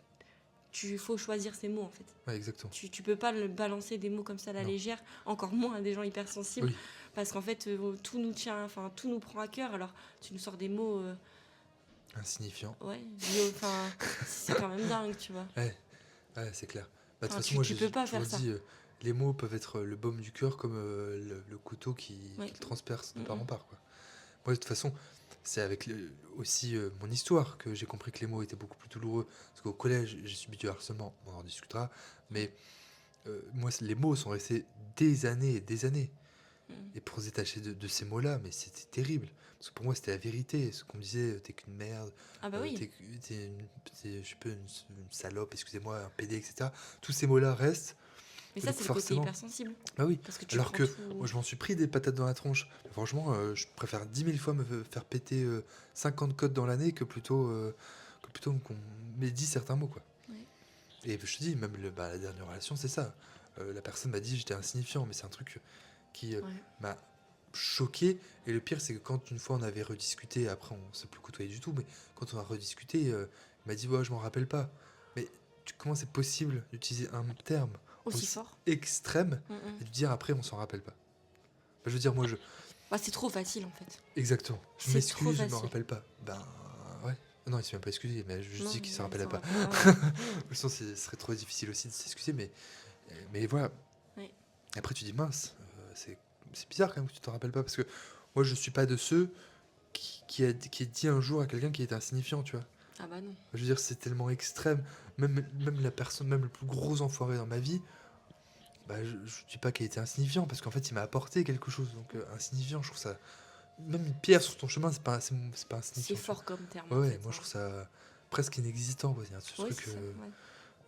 tu faut choisir ses mots en fait. ouais, exactement. Tu peux pas le balancer des mots comme ça à la Non. légère, encore moins à des gens hypersensibles, Oui, parce qu'en fait, tout nous tient, enfin, tout nous prend à cœur. Alors, tu nous sors des mots, insignifiant. ouais, enfin, c'est quand même dingue, tu vois. Ouais, ouais, c'est clair. Bah, de Enfin, toute façon, moi, tu j'ai peux pas toujours faire ça. dit, les mots peuvent être le baume du cœur comme le couteau Ouais. qui transperce de Mm, part en mm. part, quoi. Moi, de toute façon, c'est avec aussi mon histoire que j'ai compris que les mots étaient beaucoup plus douloureux. Parce qu'au collège, j'ai subi du harcèlement, on en discutera. Mais moi, les mots sont restés des années et des années. Mm. Et pour se détacher de ces mots-là, mais c'était terrible. Parce que pour moi, c'était la vérité. Ce qu'on me disait, t'es qu'une merde, Ah bah oui. je sais pas, une salope, excusez-moi, un PD, etc. Tous ces mots-là restent. Mais Et ça, donc c'est le côté forcément, hypersensible. bah oui. Parce que tu Alors prends que tout. moi, je m'en suis pris des patates dans la tronche. Franchement, je préfère 10 000 fois me faire péter 50 codes dans l'année que plutôt qu'on m'ait dit certains mots, quoi. Ouais. Et je te dis, même la dernière relation, c'est ça. La personne m'a dit j'étais insignifiant, mais c'est un truc qui Ouais. m'a choqué. Et le pire, c'est que quand une fois on avait rediscuté, après on s'est plus côtoyé du tout, mais quand on a rediscuté, il m'a dit ouais, je m'en rappelle pas. Mais comment c'est possible d'utiliser un terme Aussi aussi fort. extrême Mm, mm. et de dire après on s'en rappelle pas? Enfin, je veux dire, moi Bah, c'est trop facile en fait. Exactement. Je C'est trop m'excuse, je me facile. rappelle pas. Ben ouais. Non, il s'est même pas excusé, mais je Non, dis qu'il mais se il rappelait s'en pas. rappelle pas, ouais. Le sens, ce serait trop difficile aussi de s'excuser, mais voilà. Ouais. Après, tu dis mince, c'est bizarre quand même que tu t'en rappelles pas, parce que moi, je suis pas de ceux qui a dit un jour à quelqu'un qui était insignifiant, tu vois. Ah bah non. Je veux dire, c'est tellement extrême. Même la personne, même le plus gros enfoiré dans ma vie, bah, je dis pas qu'il était insignifiant, parce qu'en fait, il m'a apporté quelque chose. Donc, insignifiant, je trouve ça. Même une pierre sur ton chemin, c'est pas C'est insignifiant, tu fort comme terme vois. en Ouais, ouais, fait, moi, je hein. trouve ça presque inexistant, quoi. Il y a ce Oui, truc, c'est ça. Ouais.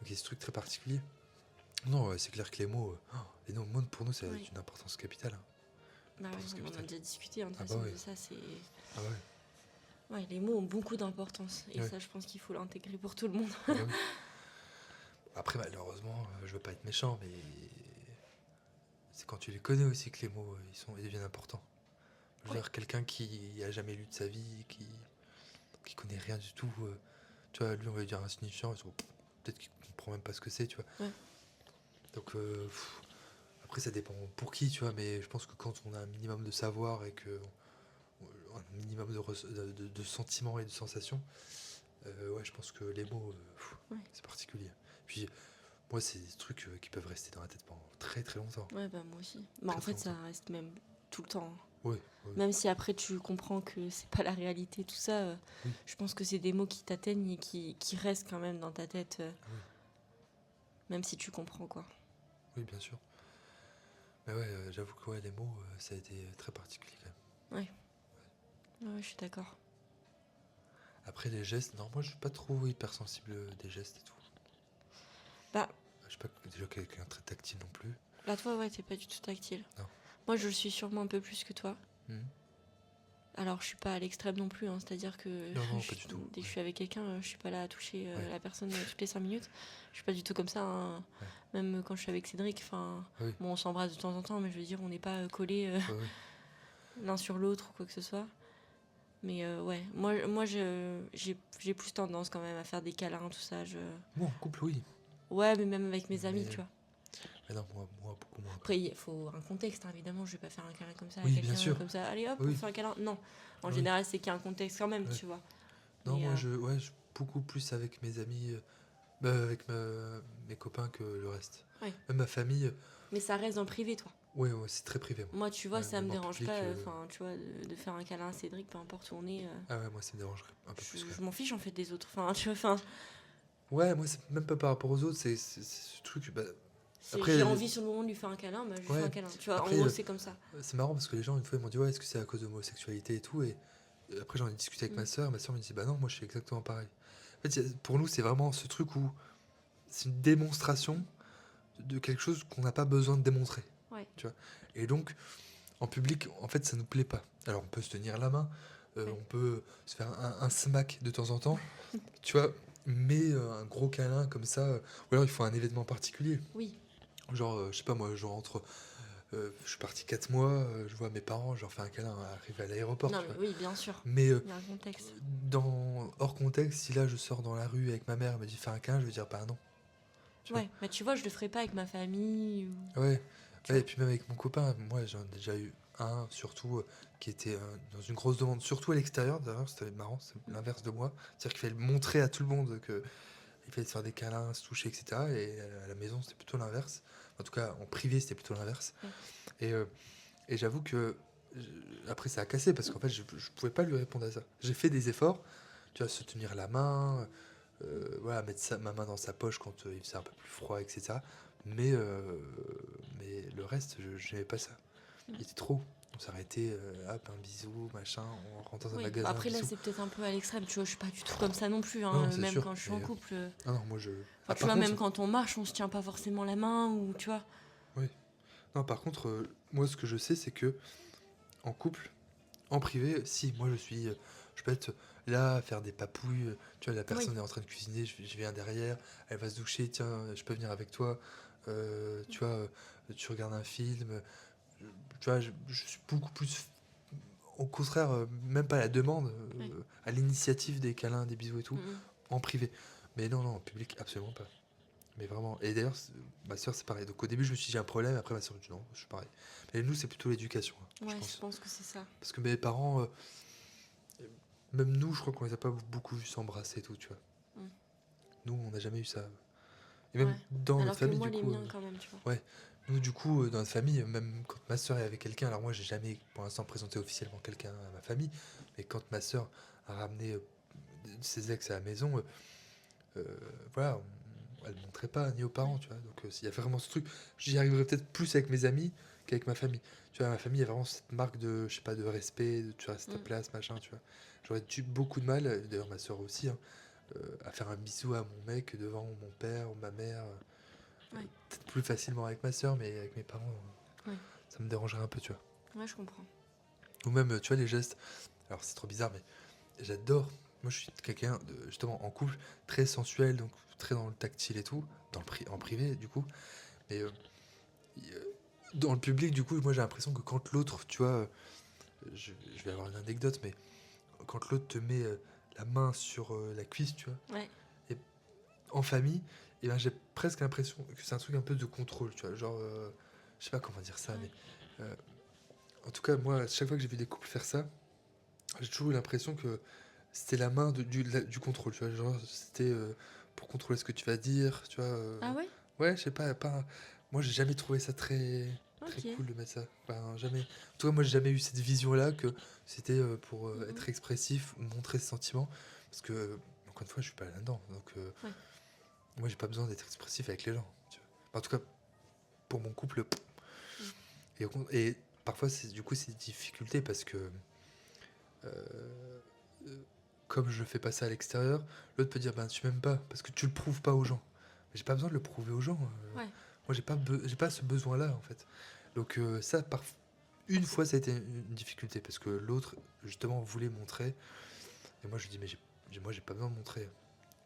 ok, ce truc très particulier. Non, ouais, c'est clair que les mots pour nous, c'est Ouais. d'une importance capitale, hein. Bah ouais, Importance on en a capitale. déjà discuté, hein, de Ah toute bah façon, ouais, de ça, c'est... ah ouais, Ouais, les mots ont beaucoup d'importance. Et ouais, ça, je pense qu'il faut l'intégrer pour tout le monde. ah bah oui. Après, malheureusement, je veux pas être méchant, mais c'est quand tu les connais aussi que les mots, ils deviennent importants. Je veux Ouais. dire, quelqu'un qui a jamais lu de sa vie, qui connaît rien du tout, tu vois, lui, on va lui dire insignifiant, peut-être qu'il comprend même pas ce que c'est, tu vois. Ouais. Donc, après, ça dépend pour qui, tu vois, mais je pense que quand on a un minimum de savoir et que un minimum de sentiments et de sensations, ouais, je pense que les mots, Ouais. c'est particulier. Puis, moi, c'est des trucs qui peuvent rester dans la tête pendant très très longtemps. Ouais, bah moi aussi. Bah en Très très fait, ça longtemps. reste même tout le temps, hein. Oui, oui, Même si après tu comprends que c'est pas la réalité, tout ça, oui, je pense que c'est des mots qui t'atteignent et qui restent quand même dans ta tête, oui, même si tu comprends quoi. oui, bien sûr. Mais ouais, j'avoue que ouais, les mots, ça a été très particulier quand même. Ouais, ouais, je suis d'accord. Après, les gestes, non, moi, je suis pas trop hypersensible des gestes et tout. Bah, Je suis pas déjà quelqu'un de très tactile non plus. là, toi, ouais, t'es pas du tout tactile. Non. Moi, je le suis sûrement un peu plus que toi. Mhm. Alors, je suis pas à l'extrême non plus, hein, c'est-à-dire que Non, non, pas du tout. dès que je Ouais. suis avec quelqu'un, je suis pas là à toucher Ouais. la personne toutes les 5 minutes. Je suis pas du tout comme ça, hein. Ouais. Même quand je suis avec Cédric, enfin, Oui. bon, on s'embrasse de temps en temps, mais je veux dire, on n'est pas collés Ouais, ouais. l'un sur l'autre ou quoi que ce soit. Mais ouais, moi j'ai plus tendance quand même à faire des câlins, tout ça. Moi, en couple, oui. Ouais, mais même avec mes amis, Mais, tu vois. mais non, moi, beaucoup moins. Après, il faut un contexte, hein, évidemment. Je vais pas faire un câlin comme ça à Oui, bien quelqu'un, sûr. comme ça. Allez hop, Oui. on fait un câlin. Non, en Oui. général, c'est qu'il y a un contexte quand même, Ouais. tu vois. Non, Mais, moi, je suis beaucoup plus avec mes amis, avec mes copains que le reste. Ouais. Même ma famille, mais ça reste dans le privé, toi. ouais, ouais, c'est très privé, moi. Moi, tu vois, Ouais, ça me même en dérange public, pas, enfin, tu vois, de faire un câlin à Cédric, peu importe où on est. Ah ouais, moi, ça me dérangerait un peu plus, quand Je même. m'en fiche en fait des autres. Enfin, tu vois, enfin, Ouais, moi, c'est même pas par rapport aux autres, c'est ce truc. Bah, c'est- après, j'ai envie sur le moment de lui faire un câlin, bah, je lui fais ouais, un câlin. Tu vois, en après, gros, c'est comme ça. c'est marrant parce que les gens, une fois, ils m'ont dit, ouais, est-ce que c'est à cause de l'homosexualité et tout, et après, j'en ai discuté avec Mm. ma soeur me dit, bah non, moi, je suis exactement pareil. En fait, pour nous, c'est vraiment ce truc où c'est une démonstration de quelque chose qu'on n'a pas besoin de démontrer. Ouais. Tu vois. Et donc, en public, en fait, ça nous plaît pas. Alors, on peut se tenir la main, Ouais. on peut se faire un smack de temps en temps, tu vois, mais un gros câlin comme ça, ou alors il faut un événement particulier. Oui, Genre, je sais pas moi, je rentre, je suis parti 4 mois, je vois mes parents, je leur fais un câlin, arrivé à l'aéroport, non, tu mais vois. oui, bien sûr. Mais Il y a un contexte. hors contexte, si là je sors dans la rue avec ma mère, elle me dit fais un câlin, je vais dire bah non. Tu vois. Ouais, mais tu vois, je le ferai pas avec ma famille. Ouais. Tu Ouais, et vois. puis même avec mon copain, moi j'en ai déjà eu un surtout qui était dans une grosse demande, surtout à l'extérieur d'ailleurs, c'était marrant, c'est l'inverse de moi. C'est-à-dire qu'il fallait montrer à tout le monde que il fallait se faire des câlins, se toucher, etc. Et à la maison c'était plutôt l'inverse. En tout cas en privé c'était plutôt l'inverse. Ouais. Et, euh, et j'avoue que après ça a cassé parce qu'en fait je pouvais pas lui répondre à ça. J'ai fait des efforts, tu vois, se tenir la main, voilà, mettre ma main dans sa poche quand il faisait un peu plus froid, etc. Mais le reste, je n'aimais pas ça. Il était trop. On s'arrêtait, hop, un bisou, machin, on rentre dans un Oui, bah magasin, un après là, bisou. c'est peut-être un peu à l'extrême. Tu vois, je suis pas du tout comme ça non plus, hein, Non, c'est même sûr. quand je suis Mais, en couple. ah non, moi je. Enfin, Ah, tu par vois, contre, même quand on marche, on se tient pas forcément la main ou tu vois. oui. Non, par contre, moi ce que je sais, c'est que en couple, en privé, si moi je peux être là à faire des papouilles. Tu vois, la personne Oui, est en train de cuisiner, je viens derrière, elle va se doucher, tiens, je peux venir avec toi. Tu vois, tu regardes un film. Tu vois, je suis beaucoup plus, au contraire, même pas à la demande, ouais. à l'initiative des câlins, des bisous et tout, Mm, mm. en privé. Mais non, non, en public, absolument pas. Mais vraiment. Et d'ailleurs, ma soeur, c'est pareil. Donc au début, je me suis dit j'ai un problème. Après, ma soeur me dit non, je suis pareil. Mais nous, c'est plutôt l'éducation, hein, je Ouais, je pense. pense que c'est ça. Parce que mes parents, même nous, je crois qu'on les a pas beaucoup vus s'embrasser et tout, tu vois. Mm. Nous, on n'a jamais eu ça. Et même Ouais. dans notre Alors que famille, moi, du les coup, miens, quand même, tu vois. ouais. Nous, du coup, dans notre famille, même quand ma soeur est avec quelqu'un, alors moi, j'ai jamais pour l'instant présenté officiellement quelqu'un à ma famille, mais quand ma soeur a ramené ses ex à la maison, voilà, elle ne montrait pas ni aux Ouais. parents, tu vois. Donc il y a vraiment ce truc. J'y arriverai peut-être plus avec mes amis qu'avec ma famille. Tu vois, ma famille, il y a vraiment cette marque de, je sais pas, de respect, de tu restes à ta Mm. place, machin, tu vois. J'aurais eu beaucoup de mal, d'ailleurs ma soeur aussi, hein, à faire un bisou à mon mec devant mon père ou ma mère. Ouais. Peut-être plus facilement avec ma soeur, mais avec mes parents, Ouais. ça me dérangerait un peu, tu vois. Ouais, je comprends. Ou même, tu vois, les gestes. Alors c'est trop bizarre, mais j'adore. Moi, je suis quelqu'un, justement, en couple, très sensuel, donc très dans le tactile et tout, en privé, du coup. Mais dans le public, du coup, moi, j'ai l'impression que quand l'autre, tu vois, je vais avoir une anecdote, mais quand l'autre te met la main sur la cuisse, tu vois, Ouais. et en famille, et ben, j'ai presque l'impression que c'est un truc un peu de contrôle, tu vois. Genre, je sais pas comment dire ça, Ouais. mais en tout cas, moi, chaque fois que j'ai vu des couples faire ça, j'ai toujours eu l'impression que c'était la main du contrôle, tu vois. Genre, c'était pour contrôler ce que tu vas dire, tu vois. Ah ouais? Ouais, je sais pas. Moi, j'ai jamais trouvé ça très Ok. cool de mettre ça. Enfin, jamais. En tout cas, moi, j'ai jamais eu cette vision-là que c'était pour Mhm. être expressif ou montrer ses sentiments. Parce que, encore une fois, je suis pas là-dedans. Donc, Ouais. moi, j'ai pas besoin d'être expressif avec les gens, tu vois. En tout cas, pour mon couple. Mm. Et parfois, du coup, c'est des difficultés parce que euh, euh, comme je fais pas ça à l'extérieur, l'autre peut dire ben tu m'aimes pas parce que tu le prouves pas aux gens. Mais j'ai pas besoin de le prouver aux gens. Ouais. Moi j'ai pas ce besoin-là en fait. Donc ça une fois ça a été une difficulté parce que l'autre justement voulait montrer et moi je lui dis mais moi j'ai pas besoin de montrer.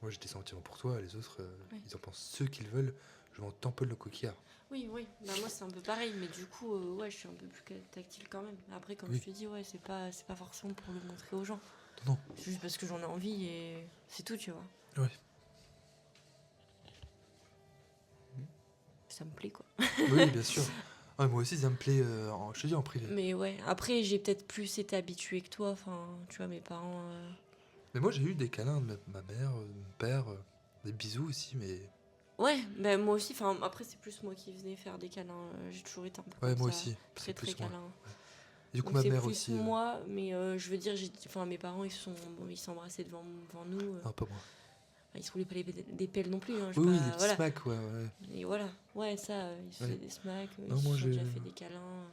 Moi j'ai des sentiments pour toi, les autres Ouais. ils en pensent ce qu'ils veulent. Je m'en tamponne le coquillard. Oui, oui. Bah moi c'est un peu pareil, mais du coup, ouais, je suis un peu plus tactile quand même. Après, comme je Oui, te dis, ouais, c'est pas forcément pour le montrer aux gens. non, C'est juste parce que j'en ai envie et c'est tout, tu vois. non. Ouais. Ça me plaît, quoi. Oui, bien sûr. Ah, moi aussi ça me plaît je te dis en privé. Mais ouais, après, j'ai peut-être plus été habituée que toi. Enfin, tu vois, mes parents. Mais moi, j'ai eu des câlins de ma mère, de mon père, des bisous aussi, mais Ouais, ben moi aussi. Enfin, après, c'est plus moi qui venais faire des câlins. J'ai toujours été un peu ouais, comme moi ça. aussi, c'est Très, très plus moi. câlin. Et du coup, Donc ma c'est mère plus aussi, moi, mais je veux dire, enfin, mes parents, ils s'embrassaient devant nous. non, pas moi. Enfin, ils se roulaient pas des pelles non plus, hein, je sais Oui, oui, des pas, petits voilà. smacks, ouais, ouais. Et voilà, ouais, ça, ils se Ouais. faisaient des smacks, ils Non, se moi, sont déjà fait des câlins.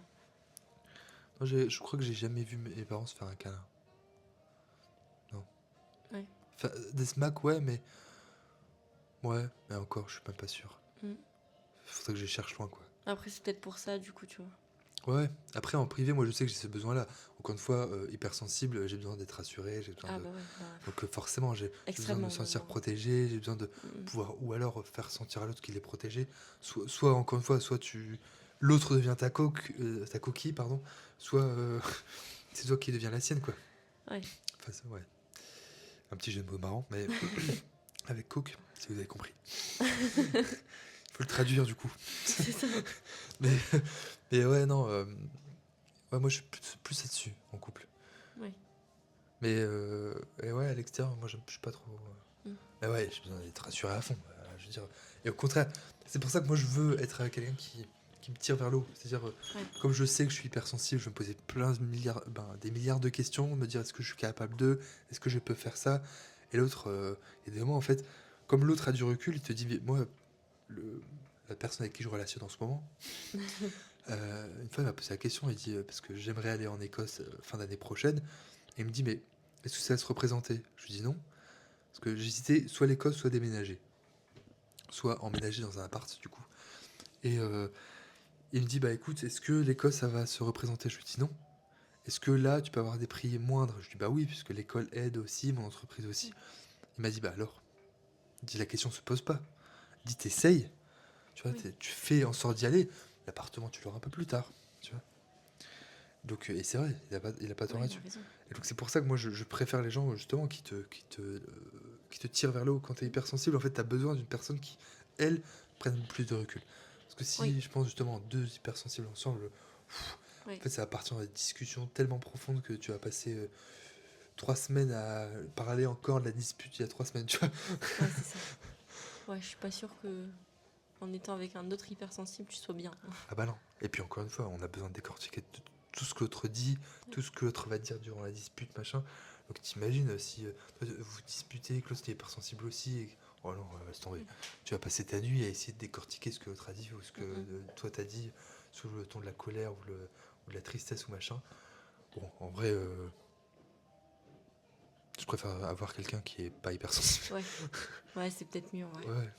je crois que j'ai jamais vu mes parents se faire un câlin. Non. Ouais. Enfin, des smacks, ouais, mais encore, je suis même pas sûr. Mm. Faudrait que je les cherche loin, quoi. Après, c'est peut-être pour ça, du coup, tu vois. Ouais. Après, en privé, moi, je sais que j'ai ce besoin-là. Encore une fois, hypersensible, j'ai besoin d'être rassuré, j'ai besoin Ah de. bah ouais, bah, Donc, forcément, j'ai besoin de me extrêmement même, sentir hein. protégé, j'ai besoin de Mm. pouvoir, ou alors faire sentir à l'autre qu'il est protégé. Soit encore une fois, l'autre devient ta coquille, pardon, soit c'est toi qui deviens la sienne, quoi. Ouais, Enfin, ouais. Un petit jeu de mots marrant, mais avec coke, si vous avez compris. Faut le traduire, du coup. c'est ça. Mais, mais ouais, non. Ouais, moi, je suis plus là-dessus, en couple. Ouais. Mais et ouais, à l'extérieur, moi, je suis pas trop. Mm. Mais ouais, j'ai besoin d'être rassuré à fond. Je veux dire. Et au contraire, c'est pour ça que moi, je veux être avec quelqu'un qui me tire vers le haut. C'est-à-dire, Ouais. comme je sais que je suis hypersensible, je vais me poser des milliards de questions, me dire est-ce que je suis capable de, est-ce que je peux faire ça. Et l'autre, il y a des moments, en fait, comme l'autre a du recul, il te dit, mais moi, le, la personne avec qui je relationne en ce moment, une fois, il m'a posé la question, il dit, parce que j'aimerais aller en Écosse fin d'année prochaine, et il me dit, mais est-ce que ça va se représenter? Je lui dis non, parce que j'hésitais soit l'Écosse, soit déménager, soit emménager dans un appart, du coup. Et il me dit, bah écoute, est-ce que l'Écosse, ça va se représenter? Je lui dis non. Est-ce que là, tu peux avoir des prix moindres? Je lui dis, bah oui, puisque l'école aide aussi, mon entreprise aussi. Il m'a dit, bah alors, il dit, la question se pose pas. Il dit, t'essayes, tu vois, Oui, tu fais en sorte d'y aller. L'appartement, tu l'auras un peu plus tard, tu vois. Donc, et c'est vrai, il a pas tort ouais, il a là-dessus. raison. Et donc c'est pour ça que moi je préfère les gens justement qui te tirent vers le haut. Quand tu es hypersensible, en fait, tu as besoin d'une personne qui elles prennent plus de recul. Parce que si, Oui, je pense justement, deux hypersensibles ensemble, en oui, fait, ça va partir dans des discussions tellement profondes que tu vas passer 3 semaines à parler encore de la dispute il y a 3 semaines, tu vois. ouais, c'est ça. Ouais, je suis pas sûre que en étant avec un autre hypersensible, tu sois bien. Ah bah non. Et puis encore une fois, on a besoin de décortiquer tout ce que l'autre dit, tout ce que l'autre va dire durant la dispute, machin. Donc t'imagines si toi, vous disputez, que l'autre est hypersensible aussi, oh non, laisse tomber. Tu vas passer ta nuit à essayer de décortiquer ce que l'autre a dit ou ce que toi t'as dit sous le ton de la colère ou de la tristesse ou machin. Bon, en vrai, je préfère avoir quelqu'un qui est pas hypersensible. Ouais, ouais, c'est peut-être mieux, ouais. Ouais.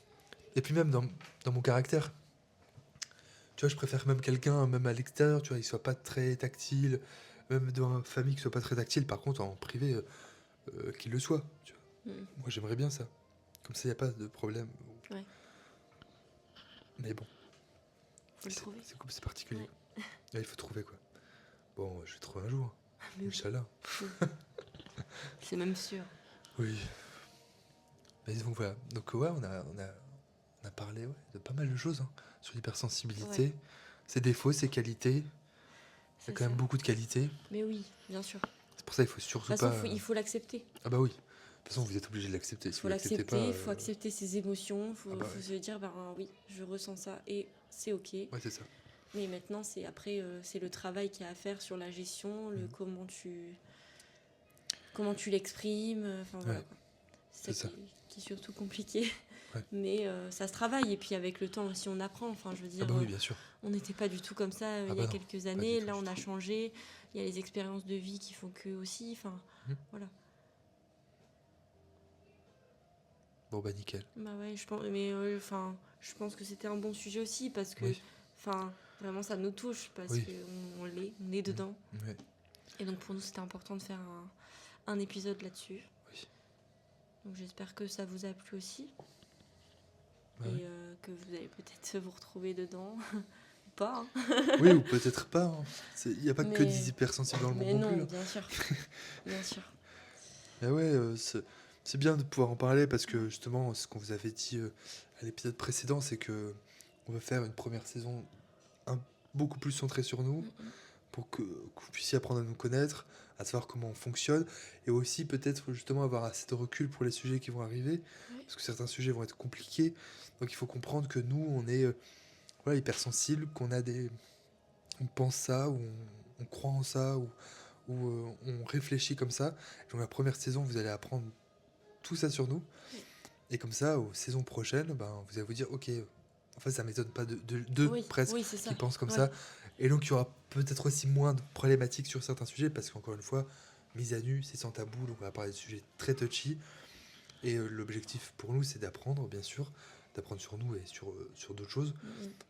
Et puis même dans mon caractère, tu vois, je préfère même quelqu'un, même à l'extérieur, tu vois, il soit pas très tactile, même dans ma famille qui soit pas très tactile, par contre en privé, qu'il le soit, tu vois. Mm. Moi j'aimerais bien ça. Comme ça, il n'y a pas de problème. Ouais, Mais bon, faut le trouver. c'est particulier. Ouais. Là, il faut trouver quoi. Bon, je vais trouver un jour. Mais oui, Inch'Allah. c'est même sûr. Oui. Mais donc voilà. Donc ouais, on a parlé de pas mal de choses hein, sur l'hypersensibilité. Ouais, Ses défauts, ses qualités. Il y a c'est quand ça. même beaucoup de qualités. Mais oui, bien sûr. De C'est pour ça qu'il faut toute surtout façon, pas. il faut l'accepter. Ah bah oui. De toute façon, vous êtes obligé de l'accepter. Il Si faut vous l'acceptez pas, l'accepter, il faut accepter ses émotions, il ah bah faut ouais. se dire, ben oui, je ressens ça et c'est ok. Ouais, c'est ça. Mais maintenant, c'est après, c'est le travail qu'il y a à faire sur la gestion, le Mhm. comment tu l'exprimes, enfin voilà Ouais, quoi. C'est c'est ça ça. qui est surtout compliqué. Ouais. Mais ça se travaille et puis avec le temps aussi on apprend. Enfin, je veux Ah dire, bah oui, bien sûr. on n'était pas du tout comme ça Ah il y bah a non, quelques pas du années. tout, Là, du on a tout. changé. Il y a les expériences de vie qui font que aussi. Enfin, Mhm. voilà. Bon bah nickel. Bah ouais, je pense, mais enfin, je pense que c'était un bon sujet aussi parce que, Oui, enfin, vraiment ça nous touche parce oui. que on est dedans. Ouais, Et donc pour nous c'était important de faire un épisode là-dessus. oui. Donc j'espère que ça vous a plu aussi Bah et oui. que vous allez peut-être vous retrouver dedans ou pas. Hein. Oui, ou peut-être pas. Hein. Il n'y a pas que des Mais hypersensibles dans le monde mais non plus. non, Hein. bien sûr, bien sûr. Mais ouais, c'est bien de pouvoir en parler parce que justement, ce qu'on vous avait dit à l'épisode précédent, c'est que on va faire une première saison un- beaucoup plus centrée sur nous pour que vous puissiez apprendre à nous connaître, à savoir comment on fonctionne et aussi peut-être justement avoir assez de recul pour les sujets qui vont arriver Ouais. parce que certains sujets vont être compliqués. Donc il faut comprendre que nous, on est voilà, hypersensibles, on pense ça, ou on croit en ça, ou on réfléchit comme ça. Donc la première saison, vous allez apprendre tout ça sur nous. Ouais. Et comme ça, aux saisons prochaines, ben, vous allez vous dire, ok, en fait, ça ne m'étonne pas de Oui, presque oui, c'est ça. qui pensent comme Ouais. ça. Et donc, il y aura peut-être aussi moins de problématiques sur certains sujets, parce qu'encore une fois, mise à nu, c'est sans tabou, donc on va parler de sujets très touchy. Et l'objectif pour nous, c'est d'apprendre, bien sûr, d'apprendre sur nous et sur d'autres choses.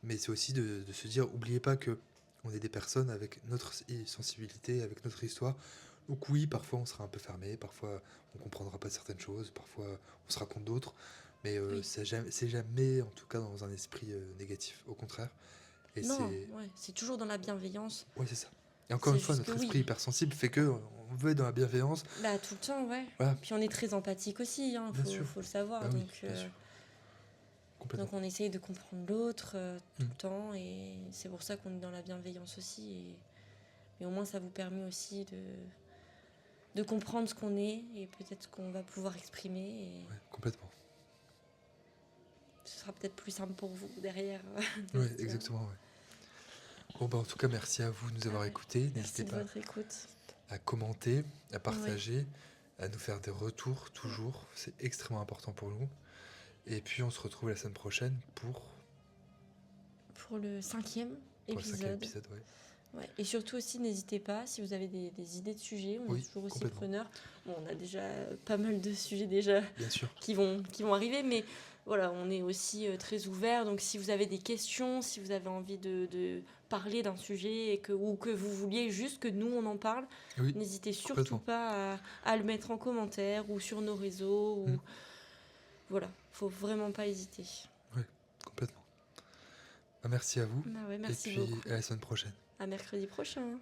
Mais c'est aussi de se dire, oubliez pas que on est des personnes avec notre sensibilité, avec notre histoire. Donc oui, parfois on sera un peu fermé, parfois on comprendra pas certaines choses, parfois on se raconte d'autres, mais Oui. c'est jamais, en tout cas, dans un esprit négatif. Au contraire. Et Non, c'est... ouais, c'est toujours dans la bienveillance. Ouais, c'est ça. Et encore C'est une fois, juste que notre oui. esprit hypersensible fait que on veut être dans la bienveillance. Bah tout le temps, ouais. Voilà, Puis on est très empathique aussi, hein, bien sûr. faut le savoir. Bah oui, Donc, bien sûr. Complètement. donc on essaye de comprendre l'autre tout Mm. le temps et c'est pour ça qu'on est dans la bienveillance aussi. Et au moins ça vous permet aussi de comprendre ce qu'on est et peut-être ce qu'on va pouvoir exprimer. Et Ouais, complètement. ce sera peut-être plus simple pour vous derrière. Ouais, exactement, ouais. Bon, bah, en tout cas, merci à vous de nous avoir Ouais. écoutés. Merci N'hésitez de pas votre écoute. à commenter, à partager, à nous faire des retours toujours. C'est extrêmement important pour nous. Et puis on se retrouve la semaine prochaine Pour le 5e pour le 5e épisode. épisode. Ouais. Ouais. Et surtout aussi, n'hésitez pas, si vous avez des idées de sujets, on Oui, est toujours aussi complètement. preneurs. Bon, on a déjà pas mal de sujets déjà Bien sûr. qui vont arriver, mais voilà, on est aussi très ouvert. Donc si vous avez des questions, si vous avez envie de parler d'un sujet ou que vous vouliez juste que nous on en parle, Oui, n'hésitez surtout complètement. pas à le mettre en commentaire ou sur nos réseaux. Ou... Mm. Voilà, faut vraiment pas hésiter. complètement. Bah, merci à vous. Bah ouais, Et merci puis beaucoup. à la semaine prochaine. À mercredi prochain.